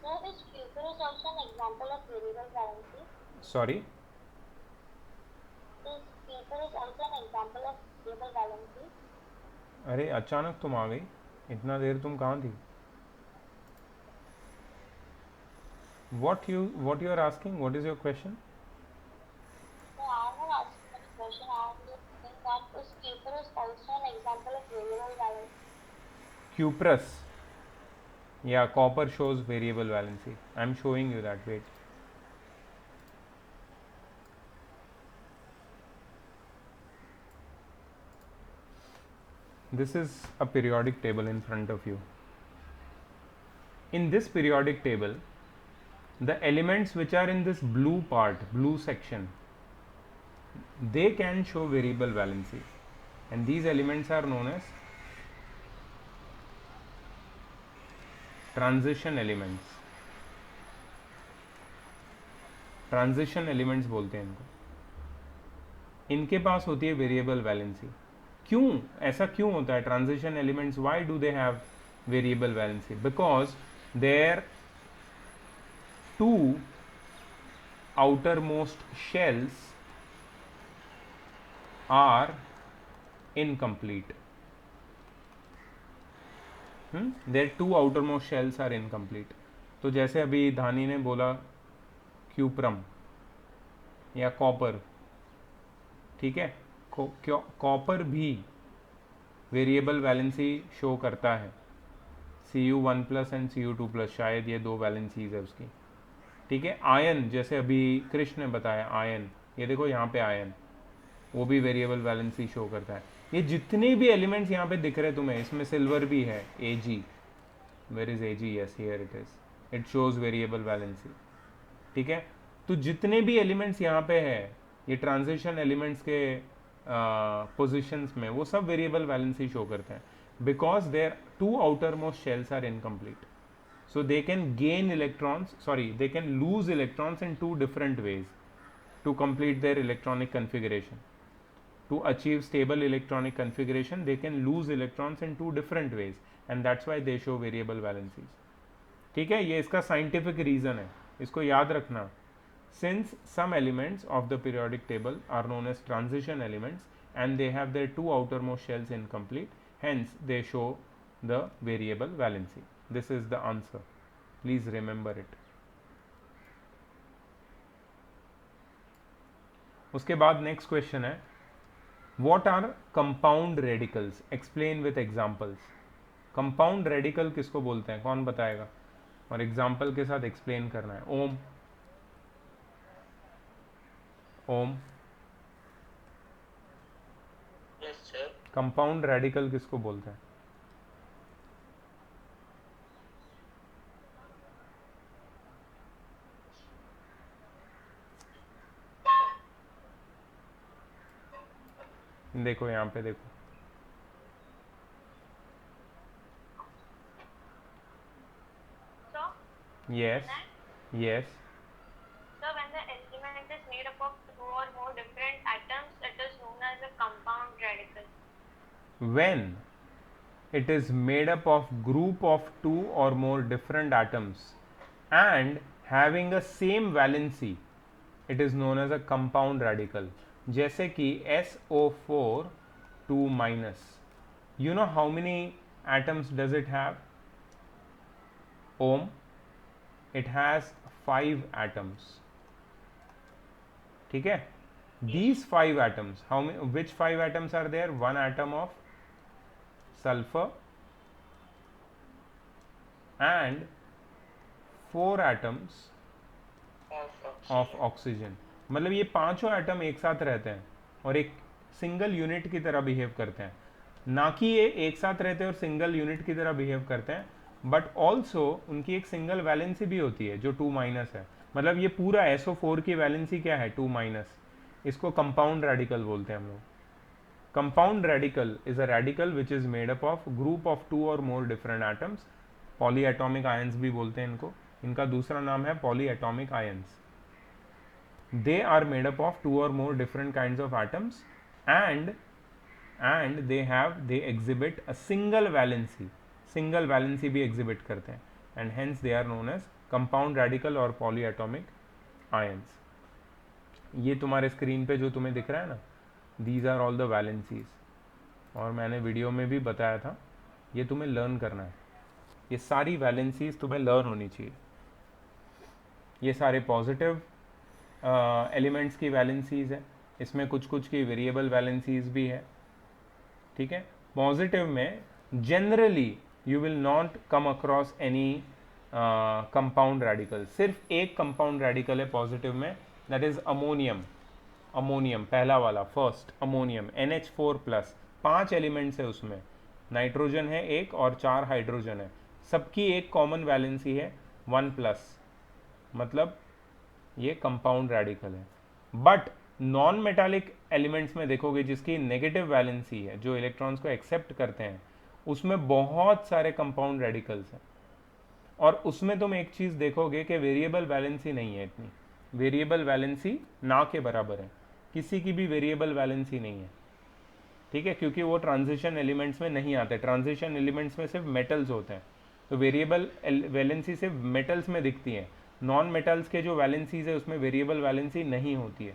Sir, is cuprous also an example of variable valency? Sorry. Is cuprous also an example of variable valency? अरे अचानक तुम आ गई, इतना देर तुम कहाँ थी? What you are asking? What is your question? So I am not asking any question. I am just saying that is cuprous also an example of variable valency? Cuprous. Yeah, copper shows variable valency. I'm showing you that. Wait. This is a periodic table in front of you. In this periodic table, the elements which are in this blue part, blue section, they can show variable valency, and these elements are known as transition elements. Transition elements बोलते हैं इनको. इनके पास होती है variable valency. क्यों ऐसा क्यों होता है? Transition elements, why do they have variable valency? Because there two outermost shells are incomplete. Their two outermost shells are incomplete. तो जैसे अभी धानी ने बोला क्यूप्रम या कॉपर, ठीक है, कॉपर भी वेरिएबल वैलेंसी शो करता है. Cu1 plus and Cu2 plus, शायद ये दो वैलेंसीज है उसकी, ठीक है. आयन, जैसे अभी कृष्ण ने बताया आयन, ये देखो यहाँ पे आयन, वो भी वेरिएबल वैलेंसी शो करता है. ये जितने भी एलिमेंट्स यहाँ पे दिख रहे हैं तुम्हें, इसमें सिल्वर भी है, Ag. Where is Ag? Yes, here it is. It shows variable valency, ठीक है. तो जितने भी एलिमेंट्स यहाँ पे है, ये ट्रांजिशन एलिमेंट्स के पोजिशंस में, वो सब वेरिएबल वैलेंसी शो करते हैं. Because there two outermost shells are incomplete, so they can gain electrons, they can lose electrons in two different ways to complete their electronic configuration. To achieve stable electronic configuration, they can lose electrons in two different ways, and that's why they show variable valencies. ठीक है, ये इसका scientific reason है, इसको याद रखना. Since some elements of the periodic table are known as transition elements and they have their two outermost shells incomplete, hence they show the variable valency. This is the answer. Please remember it. उसके बाद next question है, what are compound radicals? Explain with examples. Compound radical किसको बोलते हैं, कौन बताएगा? और example के साथ एक्सप्लेन करना है. ओम, ओम. Yes, sir. कंपाउंड रेडिकल किसको बोलते हैं? देखो यहाँ पे देखो, So, yes yes, so when the element is made up of two or more different atoms, it is known as a compound radical. when it is made up of group of two or more different atoms and having a same valency, it is known as a compound radical. जैसे कि SO4 2 minus, you know how many atoms does it have? Ohm, it has 5 atoms. ठीक है, these 5 atoms, how many, which 5 atoms are there? One atom of sulfur and 4 atoms of oxygen. मतलब ये पांचों atom एक साथ रहते हैं और एक सिंगल यूनिट की तरह बिहेव करते हैं. ना कि ये एक साथ रहते हैं और सिंगल यूनिट की तरह बिहेव करते हैं, बट ऑल्सो उनकी एक सिंगल वैलेंसी भी होती है जो 2 माइनस है. मतलब ये पूरा SO4 की वैलेंसी क्या है? 2 माइनस. इसको कंपाउंड रेडिकल बोलते हैं हम लोग. Compound radical is a radical which is made up of group of 2 और more different atoms. Polyatomic ions भी बोलते हैं इनको. इनका दूसरा नाम है polyatomic ions. They are made up of 2 or more different kinds of atoms and they exhibit a single valency भी exhibit करते हैं, and hence they are known as compound radical or polyatomic ions. ये तुम्हारे screen पे जो तुम्हें दिख रहा है ना, these are all the valencies, और मैंने वीडियो में भी बताया था, ये तुम्हें लर्न करना है. ये सारी वैलेंसीज तुम्हें लर्न होनी चाहिए. ये सारे पॉजिटिव एलिमेंट्स की वैलेंसीज है. इसमें कुछ कुछ की वेरिएबल वैलेंसीज भी है. ठीक है, पॉजिटिव में generally you will not come across any compound radical. सिर्फ एक कंपाउंड रेडिकल है पॉजिटिव में, दैट इज अमोनियम. अमोनियम पहला वाला, फर्स्ट अमोनियम, NH4+. 5 एलिमेंट्स है उसमें, नाइट्रोजन है एक और 4 हाइड्रोजन है. सबकी एक कॉमन वैलेंसी है 1+. मतलब ये कंपाउंड रेडिकल है. बट नॉन मेटालिक एलिमेंट्स में देखोगे जिसकी नेगेटिव वैलेंसी है, जो इलेक्ट्रॉन्स को एक्सेप्ट करते हैं, उसमें बहुत सारे कंपाउंड रेडिकल्स हैं. और उसमें तुम एक चीज़ देखोगे कि वेरिएबल वैलेंसी नहीं है इतनी. वेरिएबल वैलेंसी ना के बराबर है, किसी की भी वेरिएबल वैलेंसी नहीं है. ठीक है, क्योंकि वो ट्रांजिशन एलिमेंट्स में नहीं आते. ट्रांजिशन एलिमेंट्स में सिर्फ मेटल्स होते हैं, तो वेरिएबल वैलेंसी सिर्फ मेटल्स में दिखती है. नॉन मेटल्स के जो वैलेंसीज है उसमें वेरिएबल वैलेंसी नहीं होती है.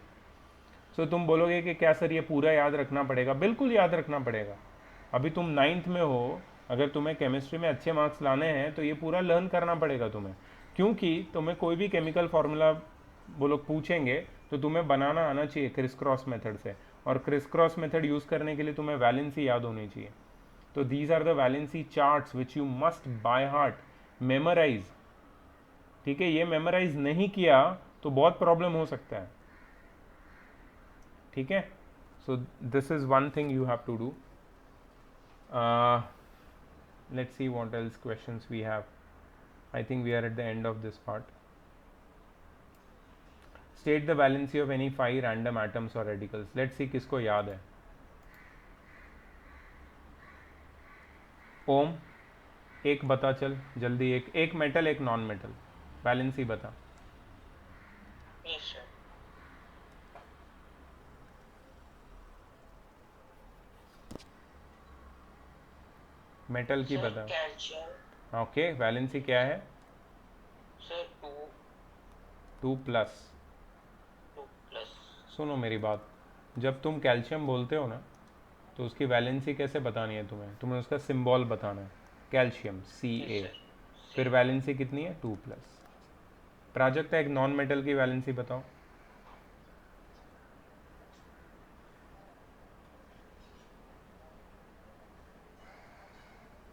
सो तुम बोलोगे कि क्या सर ये पूरा याद रखना पड़ेगा? बिल्कुल याद रखना पड़ेगा. अभी तुम 9th में हो, अगर तुम्हें केमिस्ट्री में अच्छे मार्क्स लाने हैं तो ये पूरा लर्न करना पड़ेगा तुम्हें. क्योंकि तुम्हें कोई भी केमिकल फार्मूला वो लोग पूछेंगे तो तुम्हें बनाना आना चाहिए क्रिस क्रॉस मेथड से, और क्रिस क्रॉस मेथड यूज़ करने के लिए तुम्हें वैलेंसी याद होनी चाहिए. तो these are the valency charts which you must by heart memorise. ठीक है, ये मेमोराइज नहीं किया तो बहुत प्रॉब्लम हो सकता है. ठीक है, so this is one thing you have to do. Let's see what else questions we have. I think we are at the end of this part. State the valency of any 5 random atoms और radicals. Let's see किसको याद है. ओम, एक बता चल जल्दी. एक metal एक नॉन मेटल, वैलेंसी बता. Yes, sir. मेटल की Sir, बता. calcium. ओके, वैलेंसी क्या है? Sir, 2 2+. 2+. सुनो मेरी बात, जब तुम कैल्शियम बोलते हो ना तो उसकी वैलेंसी कैसे बतानी है तुम्हें उसका सिंबल बताना है. Calcium Ca, Yes, sir. फिर वैलेंसी कितनी है? 2+. प्राजक्ता, एक नॉन मेटल की वैलेंसी बताओ.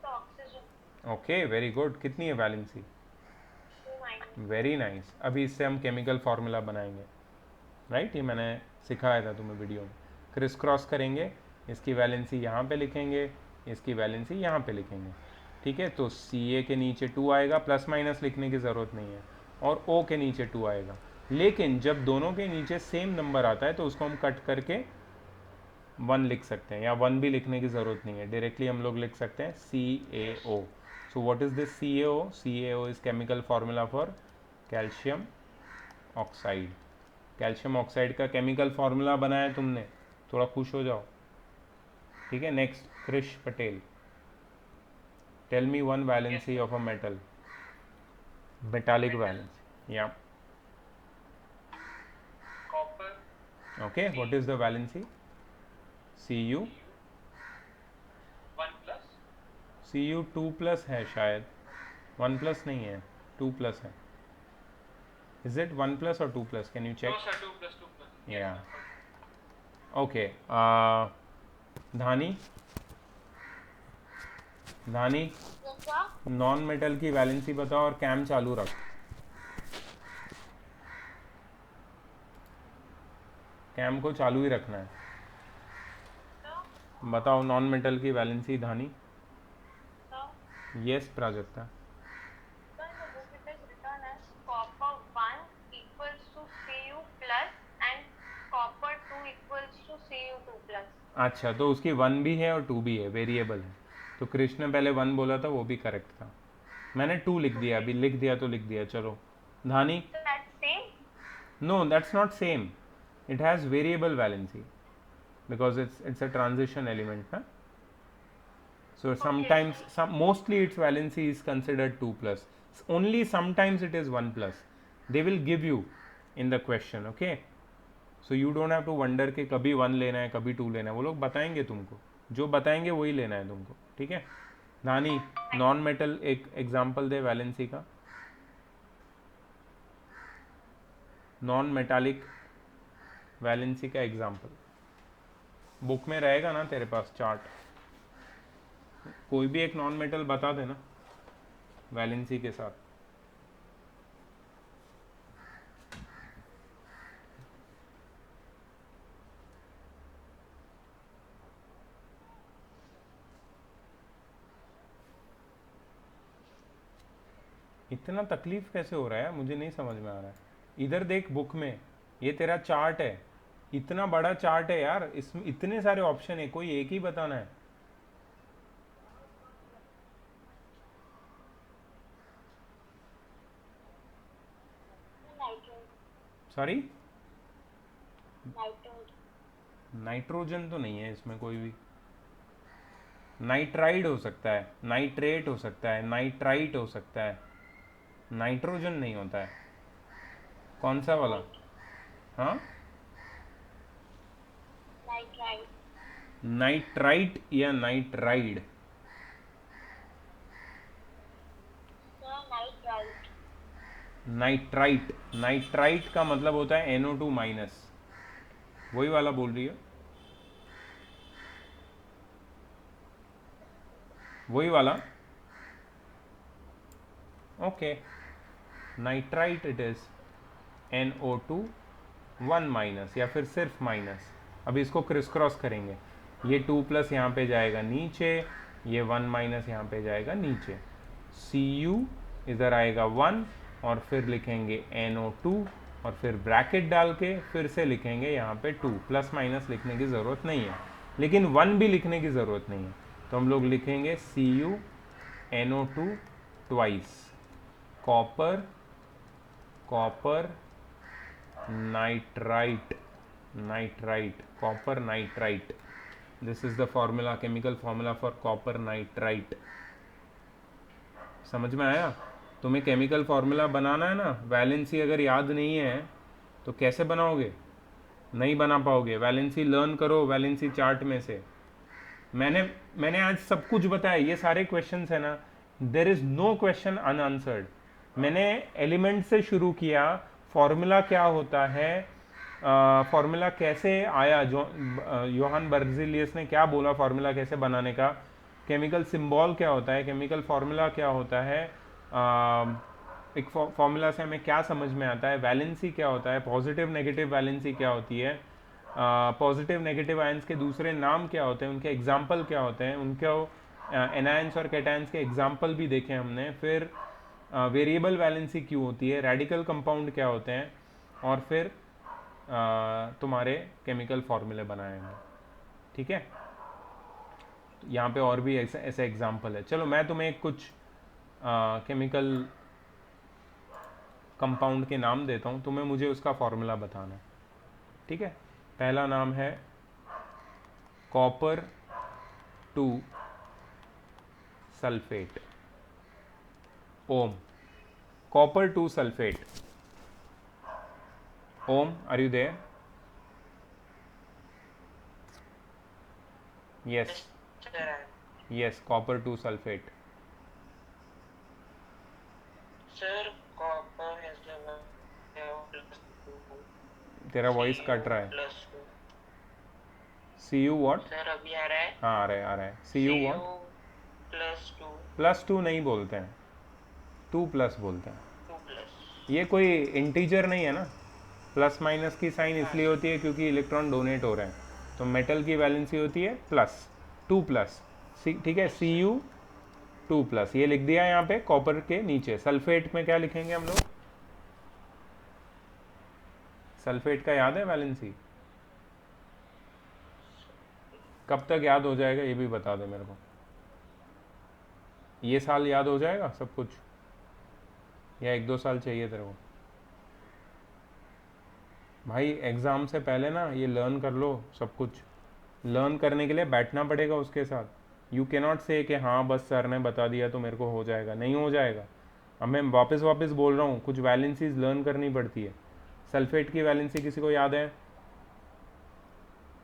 So oxygen okay, very good. कितनी है वैलेंसी? 2 minus. Very nice. अभी इससे हम केमिकल फार्मूला बनाएंगे. राइट, ये मैंने सिखाया था तुम्हें वीडियो में. क्रिस क्रॉस करेंगे, इसकी वैलेंसी यहाँ पे लिखेंगे, इसकी वैलेंसी यहाँ पे लिखेंगे. ठीक है, तो Ca के नीचे 2 आएगा, प्लस माइनस लिखने की ज़रूरत नहीं है, और O के नीचे 2 आएगा. लेकिन जब दोनों के नीचे सेम नंबर आता है तो उसको हम कट करके 1 लिख सकते हैं, या 1 भी लिखने की ज़रूरत नहीं है, डायरेक्टली हम लोग लिख सकते हैं CaO. So what is this CaO? CaO is chemical formula for calcium oxide. Calcium oxide का केमिकल फार्मूला बनाया तुमने, थोड़ा खुश हो जाओ. ठीक है. Next, Krish Patel, tell me one valency of a metal, metallic valency. या Copper. Okay, what is the valency? Cu. 1 plus. Cu 2 plus है शायद, 1 प्लस नहीं है, 2 प्लस है. इज इट 1 प्लस और 2 plus? Can you No, check? sir. 2 plus 2 plus. या okay. Dhani, Dhani Yes, sir. Non metal की valency बताओ और कैम चालू रख. कैम को चालू ही रखना है. So, बताओ नॉन मेटल की valency Dhani. so, yes Prajakta. so in the book it is written as copper 1 equals to Cu plus and copper 2 equals to Cu2 plus. अच्छा, तो उसकी 1 भी है और 2 भी है, वेरिएबल है. तो कृष्ण ने पहले 1 बोला था, वो भी करेक्ट था. मैंने 2 लिख दिया, अभी लिख दिया तो लिख दिया. चलो धानी. So that's same. No, that's not same. It has variable valency because it's a transition element, huh? So sometimes, mostly its valency is considered 2 plus. Only sometimes it is 1 plus. They will give you in the question, okay? So you don't have to wonder कि कभी 1 लेना है, कभी 2 लेना है. वो लोग बताएंगे तुमको, जो बताएंगे वही लेना है तुमको. ठीक है. नानी, नॉन मेटल एक एग्जाम्पल दे वैलेंसी का. नॉन मेटालिक वैलेंसी का एग्जाम्पल बुक में रहेगा ना तेरे पास चार्ट. कोई भी एक नॉन मेटल बता देना वैलेंसी के साथ. इतना तकलीफ कैसे हो रहा है, मुझे नहीं समझ में आ रहा है. इधर देख बुक में, ये तेरा चार्ट है, इतना बड़ा चार्ट है यार, इसमें इतने सारे ऑप्शन है, कोई एक ही बताना है. Nitrogen. Sorry, Nitrogen. नाइट्रोजन तो नहीं है इसमें कोई भी. नाइट्राइड हो सकता है, नाइट्रेट हो सकता है, नाइट्राइट हो सकता है, नाइट्रोजन नहीं होता है. कौन सा वाला? हाँ, Nitrite. नाइट्राइट या nitride? Sir, nitrite. Nitrite. Nitrite का मतलब होता है NO2 माइनस. वही वाला बोल रही है? वही वाला? Okay. Nitrite it is NO2 1 minus, या फिर सिर्फ माइनस. अभी इसको क्रिस क्रॉस करेंगे. ये 2 प्लस यहाँ पे जाएगा नीचे, ये 1 माइनस यहाँ पे जाएगा नीचे. Cu इधर आएगा 1 और फिर लिखेंगे NO2 और फिर ब्रैकेट डाल के फिर से लिखेंगे यहाँ पे 2. प्लस माइनस लिखने की ज़रूरत नहीं है, लेकिन 1 भी लिखने की ज़रूरत नहीं है. तो हम लोग लिखेंगे Cu NO2 twice. Copper, copper nitrite, nitrite, copper nitrite. This is the formula, chemical formula for copper nitrite. समझ में आया? तुम्हें केमिकल फार्मूला बनाना है ना, वैलेंसी अगर याद नहीं है तो कैसे बनाओगे? नहीं बना पाओगे. वैलेंसी लर्न करो वैलेंसी चार्ट में से. मैंने आज सब कुछ बताया. ये सारे क्वेश्चंस है ना, there is no question unanswered. मैंने एलिमेंट से शुरू किया, फॉर्मूला क्या होता है, फॉर्मूला कैसे आया, योहान बर्जिलियस ने क्या बोला फॉर्मूला कैसे बनाने का, केमिकल सिंबल क्या होता है, केमिकल फार्मूला क्या होता है, एक फार्मूला से हमें क्या समझ में आता है, वैलेंसी क्या होता है, पॉजिटिव नेगेटिव वैलेंसी क्या होती है, पॉजिटिव नेगेटिव आयंस के दूसरे नाम क्या होते हैं, उनके एग्जाम्पल क्या होते हैं, उनके एनायंस और कैटायंस के एग्जाम्पल भी देखे हमने. फिर वेरिएबल वैलेंसी क्यों होती है, रेडिकल कंपाउंड क्या होते हैं, और फिर तुम्हारे केमिकल फार्मूले बनाए हैं. ठीक है, यहाँ पे और भी ऐसा ऐसा एग्जाम्पल है। चलो मैं तुम्हें कुछ केमिकल कंपाउंड के नाम देता हूँ, तुम्हें मुझे उसका फॉर्मूला बताना है, ठीक है। पहला नाम है copper 2 sulphate, Om. Copper 2 sulphate, Om, are you there? Yes, Sir, yes, copper 2 sulphate. sir, copper has the value of +2. तेरा वॉइस कट रहा है। +2. सी यू वॉट? सर अभी आ रहा है? हाँ आ रहा है, आ रहा है। सी यू वॉट? +2. +2 नहीं बोलते हैं, 2 प्लस बोलते हैं। 2+. ये कोई इंटीजर नहीं है ना, प्लस माइनस की साइन इसलिए होती है क्योंकि इलेक्ट्रॉन डोनेट हो रहे हैं, तो मेटल की वैलेंसी होती है प्लस, 2 प्लस, ठीक है। सी यू 2 प्लस, ये लिख दिया यहाँ पे कॉपर के नीचे। सल्फेट में क्या लिखेंगे हम लोग? सल्फेट का याद है वैलेंसी? कब तक याद हो जाएगा ये भी बता दे मेरे को। ये साल याद हो जाएगा सब कुछ या 1-2 साल चाहिए तेरे को? भाई एग्ज़ाम से पहले ना ये लर्न कर लो सब कुछ। लर्न करने के लिए बैठना पड़ेगा उसके साथ। यू कैन नॉट से कि हाँ बस सर ने बता दिया तो मेरे को हो जाएगा, नहीं हो जाएगा। अब मैं वापस बोल रहा हूँ, कुछ वैलेंसीज लर्न करनी पड़ती है। सल्फेट की वैलेंसी किसी को याद है?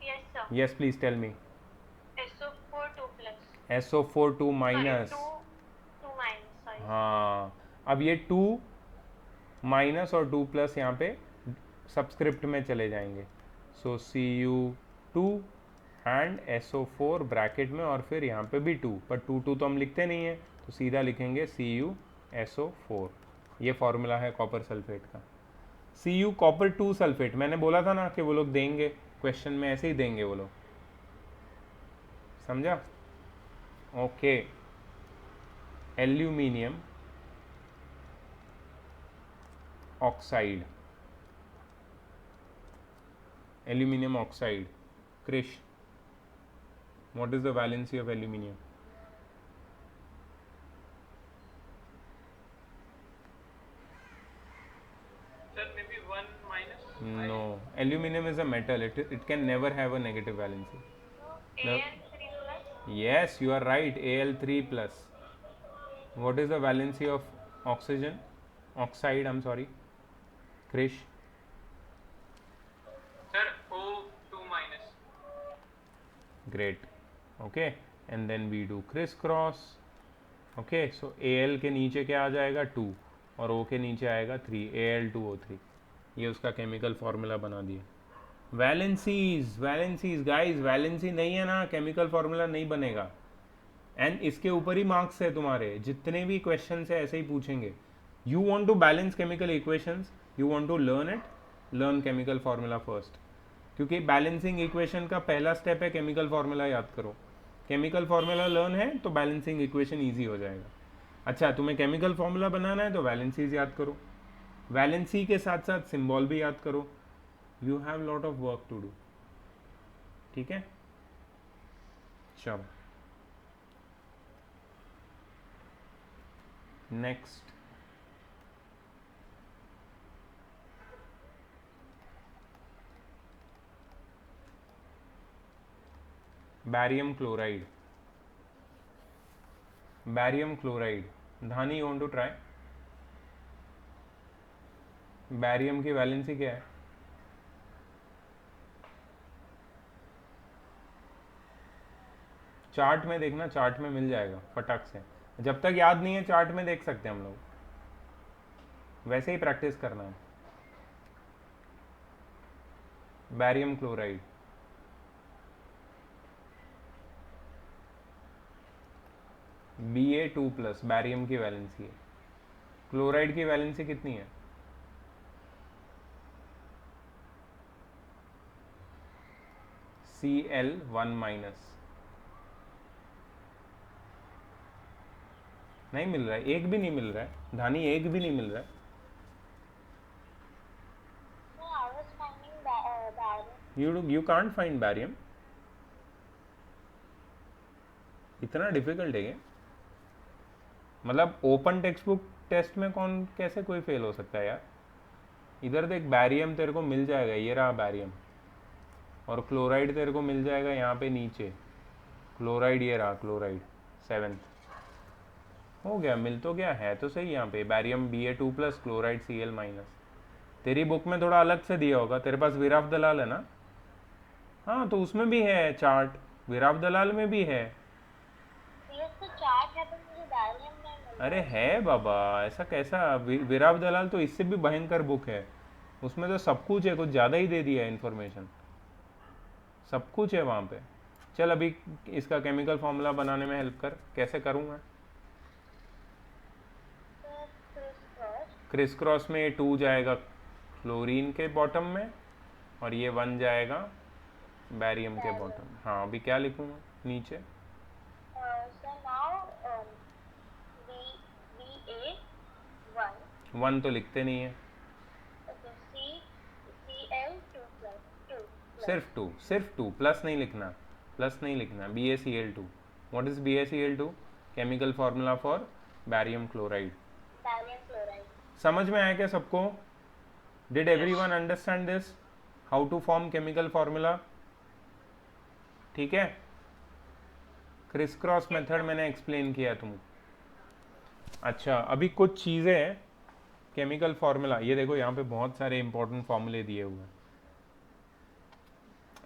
Yes, sir. Yes please tell me. SO4 2 plus. SO4 2 Sorry, minus. 2 minus. Sorry. हाँ, अब ये 2 माइनस और 2 प्लस यहाँ पे सबस्क्रिप्ट में चले जाएंगे। सो Cu2 एंड SO4 ब्रैकेट में और फिर यहाँ पे भी 2, पर 2 तो हम लिखते नहीं है तो सीधा लिखेंगे CuSO4। ये फॉर्मूला है कॉपर सल्फेट का। Cu कॉपर 2 सल्फेट, मैंने बोला था ना कि वो लोग देंगे क्वेश्चन में, ऐसे ही देंगे वो लोग, समझा? Okay, aluminium oxide, aluminium oxide. Krish, what is the valency of aluminium? Sir, maybe 1 minus. No, aluminium is a metal, it can never have a negative valency. No. Al3 plus. Yes, you are right, Al3 plus. What is the valency of oxygen? Oxide, I'm sorry. Krish? Sir, O2 minus. Great. Okay, and then we do crisscross. Okay, so Al के नीचे क्या आ जाएगा 2 और O के नीचे आएगा 3, Al2O3। ये उसका केमिकल फॉर्मूला बना दिया। वैलेंसीज, वैलेंसीज गाइस, वैलेंसी नहीं है ना केमिकल फॉर्मूला नहीं बनेगा। एंड इसके ऊपर ही मार्क्स है तुम्हारे, जितने भी क्वेश्चन है ऐसे ही पूछेंगे। You want to balance chemical equations, you want to learn it, learn chemical formula first, क्योंकि बैलेंसिंग इक्वेशन का पहला स्टेप है केमिकल फॉर्मूला याद करो। केमिकल फॉर्मूला लर्न है तो बैलेंसिंग इक्वेशन ईजी हो जाएगा। अच्छा, तुम्हें केमिकल फॉर्मूला बनाना है तो वैलेंसीज याद करो, वैलेंसी के साथ साथ सिंबल भी याद करो। You have lot of work to do, ठीक है? चलो next, barium chloride. Barium chloride, Dhani you want to try? Barium की वैलेंसी क्या है? चार्ट में देखना, चार्ट में मिल जाएगा फटाक से। जब तक याद नहीं है चार्ट में देख सकते हैं हम लोग, वैसे ही प्रैक्टिस करना है। बैरियम क्लोराइड, Ba2+, बैरियम की वैलेंसी है। क्लोराइड की वैलेंसी कितनी है? Cl1-। नहीं मिल रहा है, एक भी नहीं मिल रहा है धानी, एक भी नहीं मिल रहा है। No, I was finding barium. You can't find barium. इतना डिफिकल्ट है क्या? मतलब ओपन टेक्स्ट बुक टेस्ट में कौन कैसे कोई फेल हो सकता है यार? इधर देख, बैरियम तेरे को मिल जाएगा, ये रहा बैरियम, और क्लोराइड तेरे को मिल जाएगा यहाँ पे नीचे, क्लोराइड ये रहा, क्लोराइड 7th हो गया, मिल तो गया है तो सही। यहाँ पे बैरियम Ba2+, क्लोराइड Cl-। तेरी बुक में थोड़ा अलग से दिया होगा, तेरे पास वीराफ दलाल है ना? हाँ तो उसमें भी है चार्ट, वीराफ दलाल में भी है। ये तो चार्ट है, तो मुझे बैरियम नहीं मिल रहा। अरे है बाबा, ऐसा कैसा? वीराफ दलाल तो इससे भी भयंकर बुक है, उसमें तो सब कुछ है, कुछ ज़्यादा ही दे दिया है इन्फॉर्मेशन, सब कुछ है वहाँ पे। चल अभी इसका केमिकल फॉर्मूला बनाने में हेल्प कर, कैसे करूँ मैं? तो क्रिस क्रॉस, क्रिस क्रॉस में ये 2 जाएगा क्लोरीन के बॉटम में, और ये 1 जाएगा बैरियम के बॉटम। हाँ अभी क्या लिखूँगा नीचे? so now Ba1, 1 तो लिखते नहीं है, okay, Cl2+2 सिर्फ 2 प्लस नहीं लिखना, प्लस नहीं लिखना। BaCl2, what is BaCl2? Chemical formula for barium chloride. Barium chloride. समझ में आया क्या सबको? Did everyone understand this, how to form chemical formula? ठीक है, क्रिस क्रॉस मेथड मैंने एक्सप्लेन किया तुमको। अच्छा अभी कुछ चीज़ें केमिकल फॉर्मूला, ये देखो यहाँ पे बहुत सारे इंपॉर्टेंट फॉर्मूले दिए हुए हैं।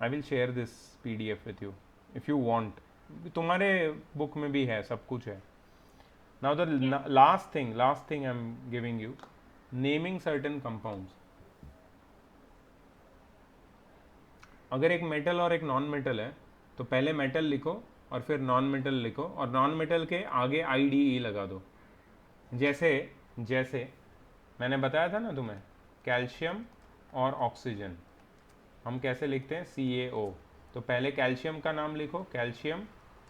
I will share this PDF with you if you want, तुम्हारे बुक में भी है, सब कुछ है। Now the last thing I am giving you, naming certain compounds. अगर एक मेटल और एक नॉन मेटल है तो पहले मेटल लिखो और फिर नॉन मेटल लिखो, और नॉन मेटल के आगे IDE लगा दो। जैसे मैंने बताया था ना तुम्हें, कैल्शियम और ऑक्सीजन हम कैसे लिखते हैं, CaO। तो पहले कैल्शियम का नाम लिखो, कैल्शियम,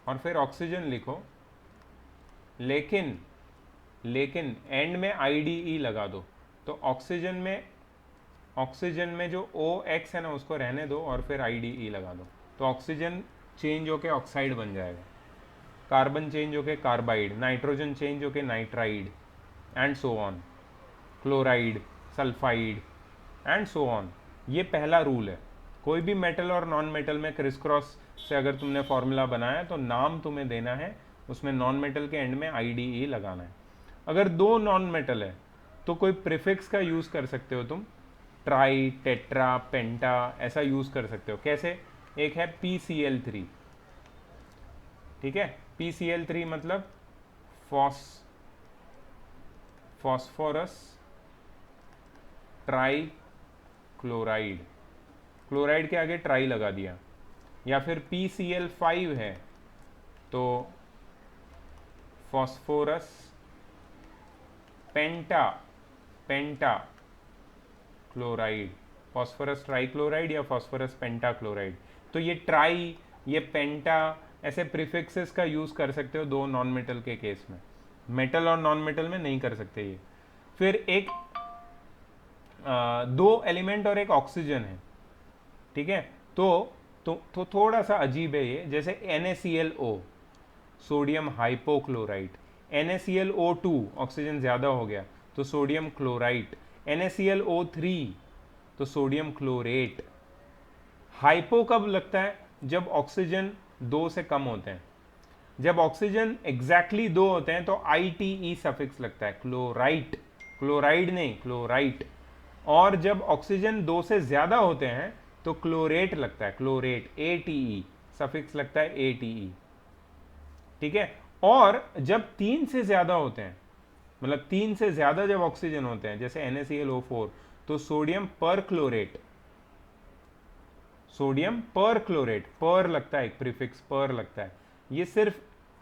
और फिर ऑक्सीजन लिखो, लेकिन एंड में IDE लगा दो। तो ऑक्सीजन में जो OX है ना उसको रहने दो और फिर IDE लगा दो, तो ऑक्सीजन चेंज होके ऑक्साइड बन जाएगा, कार्बन चेंज होके कार्बाइड, नाइट्रोजन चेंज होके nitride, and so on, chloride, sulphide, and so on. ये पहला रूल है। कोई भी मेटल और नॉन मेटल में क्रिस क्रॉस से अगर तुमने फॉर्मूला बनाया तो नाम तुम्हें देना है, उसमें नॉन मेटल के एंड में IDE लगाना है। अगर 2 नॉन मेटल है तो कोई प्रीफिक्स का यूज़ कर सकते हो तुम, ट्राई, टेट्रा, पेंटा, ऐसा यूज़ कर सकते हो। कैसे? एक है PCl3, ठीक है, PCl3 मतलब फॉस्फोरस ट्राई क्लोराइड, क्लोराइड के आगे ट्राई लगा दिया। या फिर PCl5 है तो फॉस्फोरस पेंटा क्लोराइड, फॉस्फोरस ट्राइक्लोराइड या फॉस्फोरस पेंटाक्लोराइड। तो ये ट्राई, ये पेंटा, ऐसे प्रीफिक्सेस का यूज़ कर सकते हो 2 नॉन मेटल के केस में, मेटल और नॉन मेटल में नहीं कर सकते ये। फिर एक 2 एलिमेंट और एक ऑक्सीजन है, ठीक है, तो थोड़ा सा अजीब है ये। जैसे NaClO, sodium hypochlorite, NaClO2, oxygen ज़्यादा हो गया तो सोडियम क्लोराइट, NaClO3 तो सोडियम क्लोरेट। हाइपो कब लगता है? जब ऑक्सीजन 2 से कम होते हैं। जब ऑक्सीजन एग्जैक्टली 2 होते हैं तो ITE सफिक्स लगता है, क्लोराइट, क्लोराइड नहीं, क्लोराइट। और जब ऑक्सीजन 2 से ज़्यादा होते हैं तो क्लोरेट लगता है, क्लोरेट, ATE सफिक्स लगता है, ATE, ठीक है। और जब 3 से ज़्यादा होते हैं, मतलब 3 से ज़्यादा जब ऑक्सीजन होते हैं, जैसे NaClO4, तो सोडियम पर क्लोरेट, सोडियम पर क्लोरेट, पर लगता है, एक प्रीफिक्स पर लगता है। ये सिर्फ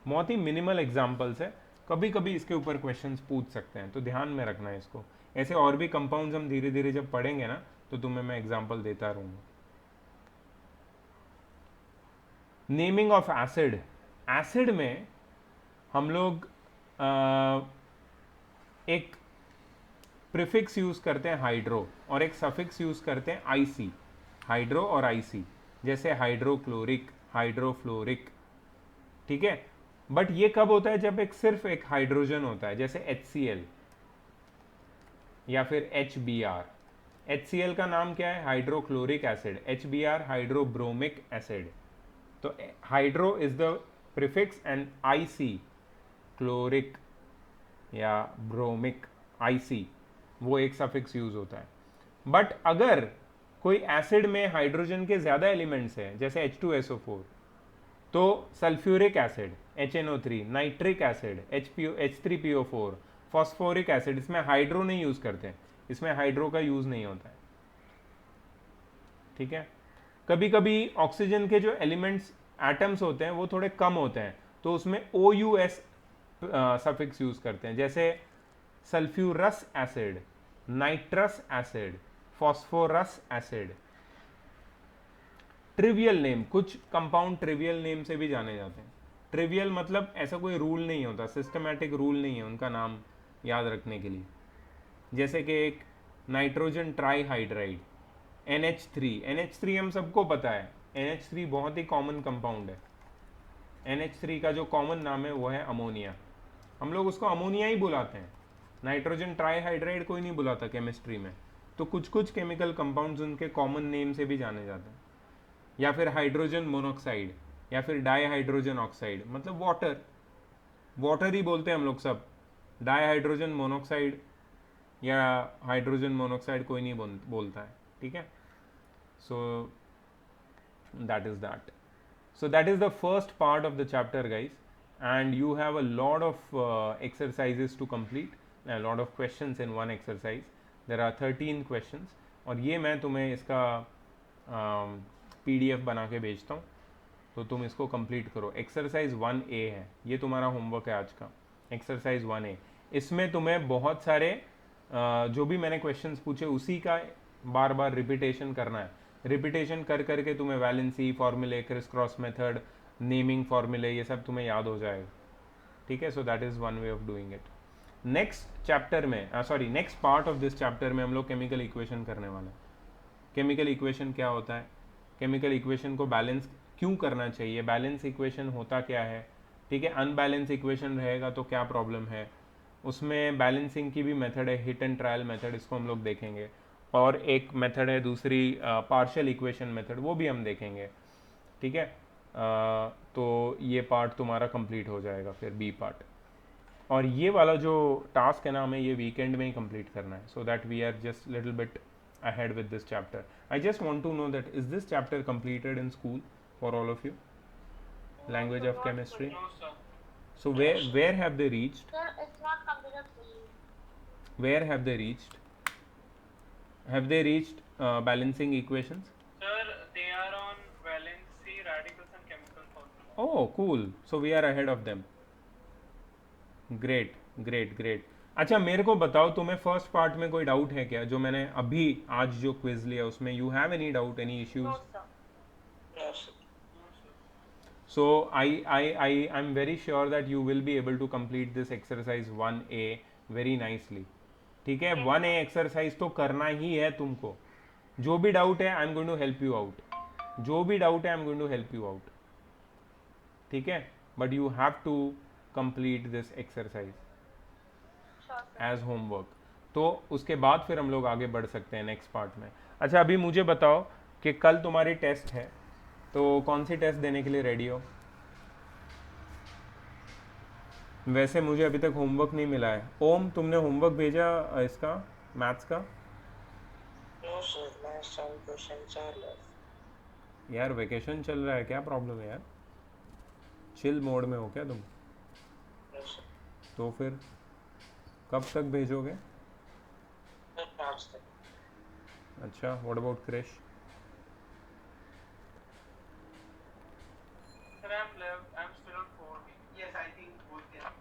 बहुत ही मिनिमल एग्जांपल्स है, कभी कभी इसके ऊपर क्वेश्चंस पूछ सकते हैं, तो ध्यान में रखना है इसको। ऐसे और भी कंपाउंड्स हम धीरे धीरे जब पढ़ेंगे ना तो तुम्हें मैं एग्जांपल देता रहूँगा। नेमिंग ऑफ एसिड, एसिड में हम लोग एक प्रीफिक्स यूज करते हैं हाइड्रो, और एक सफिक्स यूज करते हैं IC, हाइड्रो और IC, जैसे हाइड्रोक्लोरिक, हाइड्रोफ्लोरिक, ठीक है। बट ये कब होता है, जब एक सिर्फ एक हाइड्रोजन होता है, जैसे HCl या फिर HBr। HCl का नाम क्या है, hydrochloric acid, HBr hydrobromic acid. तो hydro is the prefix and IC chloric या ब्रोमिक, IC वो एक सफिक्स यूज होता है। बट अगर कोई एसिड में हाइड्रोजन के ज्यादा एलिमेंट्स हैं, जैसे H2SO4, तो sulphuric acid HNO3, nitric acid H3PO4, phosphoric acid, इसमें हाइड्रो नहीं यूज करते, इसमें हाइड्रो का यूज नहीं होता है, ठीक है। कभी कभी ऑक्सीजन के जो एलिमेंट्स एटम्स होते हैं वो थोड़े कम होते हैं, तो उसमें OUS सफिक्स यूज करते हैं, जैसे sulphurous acid, nitrous acid, phosphorous acid. Trivial name, कुछ कंपाउंड ट्रिवियल नेम से भी जाने जाते हैं। ट्रिवियल मतलब ऐसा कोई रूल नहीं होता, सिस्टमैटिक रूल नहीं है उनका नाम याद रखने के लिए। जैसे कि एक नाइट्रोजन ट्राईहाइड्राइड NH3 हम सबको पता है, NH3 बहुत ही कॉमन कंपाउंड है। NH3 का जो कॉमन नाम है वो है अमोनिया, हम लोग उसको अमोनिया ही बुलाते हैं, नाइट्रोजन ट्राईहाइड्राइड कोई नहीं बुलाता केमिस्ट्री में। तो कुछ कुछ केमिकल कंपाउंड्स उनके कॉमन नेम से भी जाने जाते हैं। या फिर हाइड्रोजन मोनोक्साइड या फिर डाईहाइड्रोजन ऑक्साइड, मतलब वाटर, वाटर ही बोलते हैं हम लोग सब, डाईहाइड्रोजन मोनोक्साइड या हाइड्रोजन मोनोक्साइड कोई नहीं बोलता है, ठीक है। So that is that. So that is the first part of the chapter, guys, and you have a lot of exercises to complete, a lot of questions in one exercise. There are 13 questions और ये मैं तुम्हें इसका PDF बना के भेजता हूँ, तो तुम इसको कंप्लीट करो। एक्सरसाइज 1A है, ये तुम्हारा होमवर्क है आज का, एक्सरसाइज 1A। इसमें तुम्हें बहुत सारे जो भी मैंने क्वेश्चंस पूछे उसी का बार बार रिपीटेशन करना है। रिपीटेशन कर करके तुम्हें वैलेंसी फॉर्मूले, क्रिस क्रॉस मेथड, नेमिंग फॉर्मूले, ये सब तुम्हें याद हो जाएगा, ठीक है। So that is one way of doing it. Next chapter में next part of this chapter में हम लोग केमिकल इक्वेशन करने वाले हैं। केमिकल इक्वेशन क्या होता है, केमिकल इक्वेशन को बैलेंस क्यों करना चाहिए, बैलेंस इक्वेशन होता क्या है, ठीक है। अनबैलेंस इक्वेशन रहेगा तो क्या प्रॉब्लम है, उसमें बैलेंसिंग की भी मेथड है, हिट एंड ट्रायल मेथड, इसको हम लोग देखेंगे। और एक मेथड है दूसरी पार्शियल इक्वेशन मेथड, वो भी हम देखेंगे, ठीक है। तो ये पार्ट तुम्हारा कंप्लीट हो जाएगा, फिर बी पार्ट। और ये वाला जो टास्क है ना, हमें ये वीकेंड में ही कंप्लीट करना है, so that we are just little bit ahead with this chapter. I just want to know that is this chapter completed in school for all of you? Language of chemistry. No, sir. So where have they reached? Sir, it's not completed fully. Where have they reached? Have they reached balancing equations? Sir, they are on valency, radicals and chemical formula. Oh, cool. So we are ahead of them. Great, great, great. अच्छा मेरे को बताओ, तुम्हें first part में कोई doubt है क्या, जो मैंने अभी आज जो क्विज लिया उसमें, you have any doubt, any issues? No, sir. No, sir. So I'm very sure that you will be able to complete this exercise 1A very nicely, ठीक है। 1A एक्सरसाइज तो करना ही है तुमको। जो भी डाउट है I am going to help you out, जो भी डाउट है I am going to help you out, ठीक है। But you have to complete this exercise Sure, sir. As homework. तो उसके बाद फिर हम लोग आगे बढ़ सकते हैं नेक्स्ट पार्ट में। अच्छा अभी मुझे बताओ कि कल तुम्हारी टेस्ट है, तो कौन सी टेस्ट देने के लिए रेडी हो? वैसे मुझे अभी तक होमवर्क नहीं मिला है। ओम, तुमने होमवर्क भेजा इसका मैथ्स का? No, sir. My some questions are left. यार वेकेशन चल रहा है, क्या प्रॉब्लम है यार? चिल मोड में हो क्या तुम? No, sir. तो फिर कब तक भेजोगे? Sir, 5 तक. अच्छा, what about Krish? Sir, I'm still on 4. Yes, I think both can.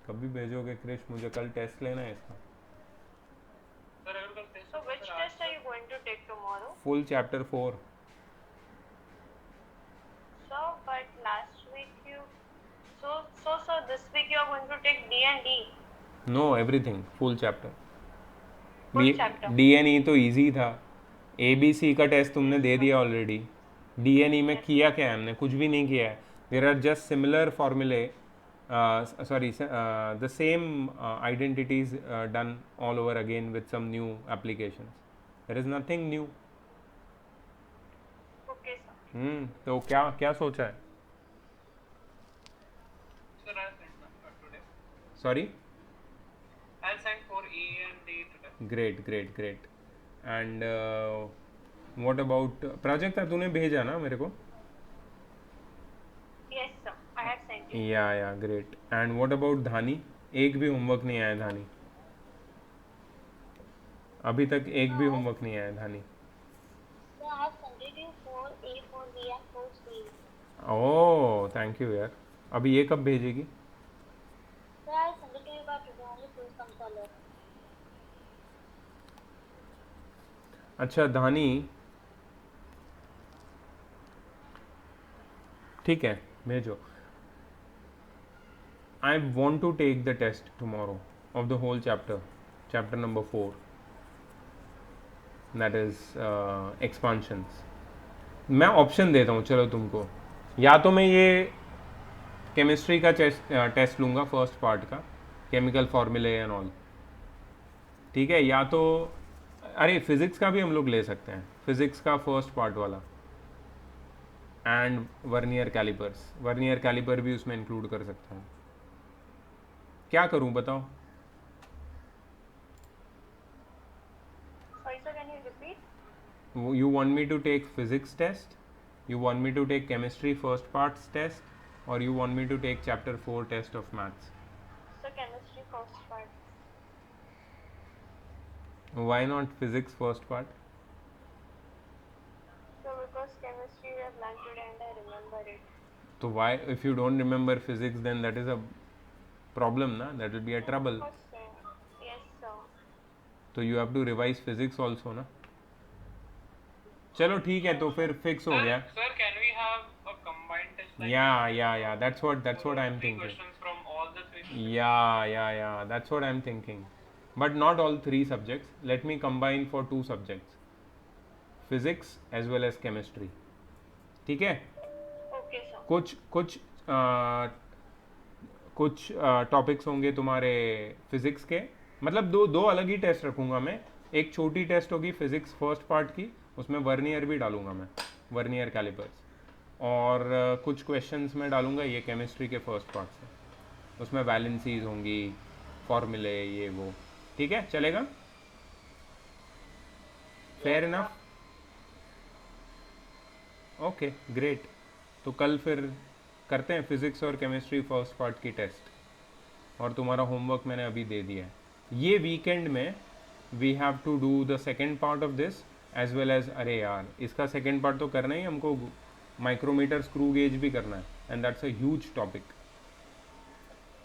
कभी भेजोगे क्रिश? मुझे कल टेस्ट लेना है इसका, Sir, अगर कल test So होगा, which sir, test are you going to take tomorrow? Full chapter 4। So, but last week you. So this week you are going to take D and E. नो, everything full chapter. Full chapter. D and E तो easy था, ABC का test तुमने दे दिया already. DNE में किया क्या है हमने? कुछ भी नहीं किया है। There are just similar formulae, the same identities done all over again with some new applications. There is nothing new. Okay, sir. तो क्या क्या सोचा है? Sir, I'll send today. Sorry? I'll send for E and D today. Great. And what about Prajakta, तूने भेजा ना मेरे को? Yes, sir. I have sent it. या ग्रेट. एंड व्हाट अबाउट धानी? एक भी होमवर्क नहीं आया धानी, अभी तक एक भी होमवर्क नहीं आया धानी. So I have sent it in 4A, 4B and 4C. Oh thank you यार. अभी ये कब भेजेगी? So I'll send it to you by today only, please come follow. अच्छा धानी, ठीक है भेजो. I want to take the test tomorrow of the whole chapter number 4, that is expansions. मैं ऑप्शन देता हूँ चलो तुमको. या तो मैं ये केमिस्ट्री का टेस्ट लूँगा फर्स्ट पार्ट का, केमिकल फॉर्मूले एंड ऑल, ठीक है. या तो अरे फिजिक्स का भी हम लोग ले सकते हैं, फिजिक्स का फर्स्ट पार्ट वाला, एंड वर्नियर कैलिपर भी उसमें इंक्लूड कर सकता हूँ. क्या करूं बताओ? Sorry, sir. Can you repeat? You want me to take physics test, you want me to take chemistry first parts test, or you want me to take chapter 4 test of maths? So chemistry first part. Why not physics first part? So because chemistry we have learned today and I remember it. So why, if you don't remember physics, then that is a problem na, that will be a trouble. Yes, sir. Yes, sir. So you have to revise physics also na. चलो ठीक है, तो फिर fix हो गया. Sir, can we have a combined test? Like Yeah, that's what I'm three thinking. questions from all the three subjects? Yeah, that's what I'm thinking. But not all 3 subjects. Let me combine for 2 subjects, physics as well as chemistry. ठीक है. Okay, sir. कुछ topics होंगे तुम्हारे physics के, मतलब दो अलग ही test रखूंगा मैं. एक छोटी टेस्ट होगी फिजिक्स फर्स्ट पार्ट की, उसमें वर्नियर भी डालूंगा मैं, वर्नियर कैलिपर्स. और कुछ क्वेश्चंस में डालूंगा ये केमिस्ट्री के फर्स्ट पार्ट से, उसमें वैलेंसीज होंगी, फॉर्मूले, ये वो. ठीक है, चलेगा? Fair enough? Okay great. तो कल फिर करते हैं फिजिक्स और केमिस्ट्री फर्स्ट पार्ट की टेस्ट, और तुम्हारा होमवर्क मैंने अभी दे दिया है. ये वीकेंड में we have to do the second part of this as well as. अरे यार, इसका सेकेंड पार्ट तो करना ही, हमको माइक्रोमीटर स्क्रू गेज भी करना है, and that's a huge topic.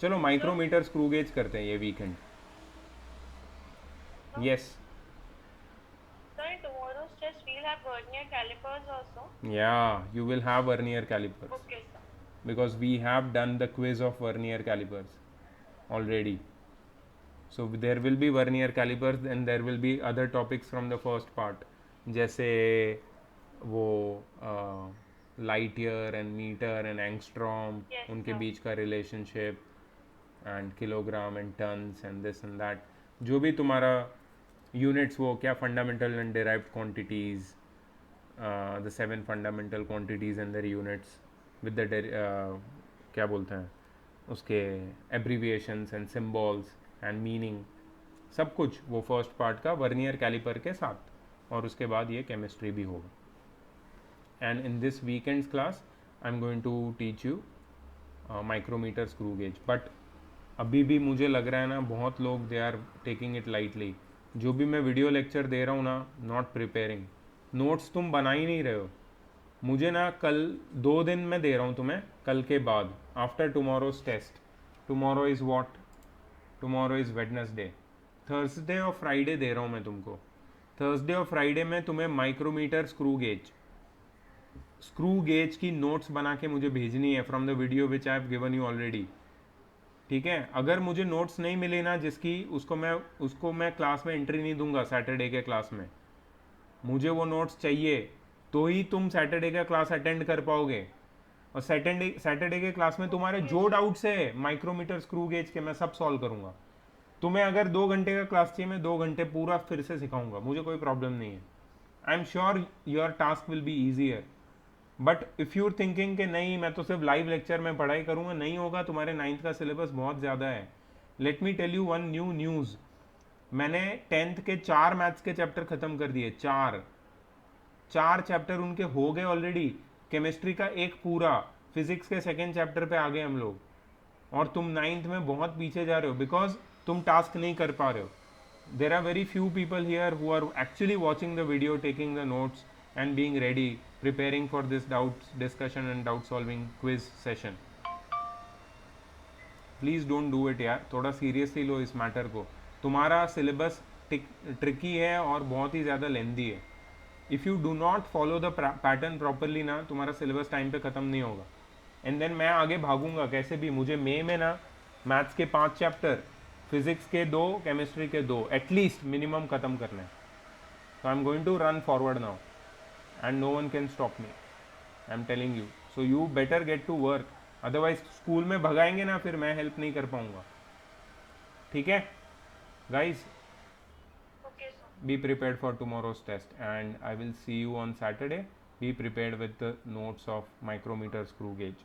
चलो माइक्रोमीटर स्क्रू गेज करते हैं ये weekend. Yes. Sir, in tomorrow's test we'll have vernier calipers also. Yeah, you will have vernier calipers. Okay, sir. Because we have done the quiz of vernier calipers already. So there will be vernier calipers and there will be other topics from the first part, जैसे वो light year and meter and angstrom, Yes, उनके sir. बीच का relationship and kilogram and tons and this and that. जो भी तुम्हारा units, वो क्या fundamental and derived quantities, the 7 fundamental quantities and their units with the क्या बोलते हैं उसके abbreviations and symbols and meaning, सब कुछ वो फर्स्ट पार्ट का वर्नियर कैलिपर के साथ, और उसके बाद ये केमिस्ट्री भी होगा. And in this weekends class I am going to teach you micrometer screw gauge. But अभी भी मुझे लग रहा है ना, बहुत लोग they are taking it lightly. जो भी मैं वीडियो लेक्चर दे रहा हूँ ना, नॉट प्रिपेयरिंग, नोट्स तुम बना ही नहीं रहे हो. मुझे ना कल 2 दिन में दे रहा हूँ तुम्हें, कल के बाद, after tomorrow's test. Tomorrow is what? Tomorrow is Wednesday. Thursday और फ्राइडे दे रहा हूँ मैं तुमको. थर्सडे और फ्राइडे में तुम्हें माइक्रोमीटर स्क्रू गेज की नोट्स बना के मुझे भेजनी है from the video which I have given you already. ठीक है? अगर मुझे नोट्स नहीं मिले ना जिसकी, उसको मैं क्लास में एंट्री नहीं दूंगा. सैटरडे के क्लास में मुझे वो नोट्स चाहिए, तो ही तुम सैटरडे का क्लास अटेंड कर पाओगे. और सैटरडे के क्लास में तुम्हारे जो डाउट्स है माइक्रोमीटर स्क्रू गेज के मैं सब सॉल्व करूंगा। तुम्हें अगर 2 घंटे का क्लास चाहिए मैं 2 घंटे पूरा फिर से सिखाऊंगा, मुझे कोई प्रॉब्लम नहीं है। I am sure your task will be easier. But if you're thinking कि नहीं मैं तो सिर्फ लाइव लेक्चर में पढ़ाई करूंगा, नहीं होगा, तुम्हारे 9th का सिलेबस बहुत ज़्यादा है। Let me tell you one news, मैंने 10th के 4 मैथ्स के चैप्टर ख़त्म कर दिए, 4 चैप्टर उनके हो गए ऑलरेडी। केमिस्ट्री का एक पूरा, फिजिक्स के 2nd चैप्टर पे आ गए हम लोग, और तुम 9th में बहुत पीछे जा रहे हो बिकॉज तुम टास्क नहीं कर पा रहे हो। There are very few people here who are actually watching the video, taking the notes and being ready, preparing for this doubt discussion and doubt solving quiz session. Please don't do it यार, थोड़ा seriously लो इस matter को। तुम्हारा syllabus tricky है और बहुत ही ज़्यादा लेंदी है। If you do not follow the pattern properly ना, तुम्हारा सिलेबस टाइम पे ख़त्म नहीं होगा। एंड देन मैं आगे भागूंगा कैसे भी, मुझे मई में ना मैथ्स के 5 चैप्टर, फिजिक्स के 2, केमिस्ट्री के 2 एटलीस्ट मिनिमम ख़त्म करना है। So I'm going to run forward now and no one can stop me. I'm telling you. So you better get to work. Otherwise school में भगाएंगे ना, फिर मैं हेल्प नहीं कर पाऊंगा। ठीक है guys, Okay, sir. be prepared for tomorrow's test and I will see you on Saturday. Be prepared with the notes of micrometer screw gauge.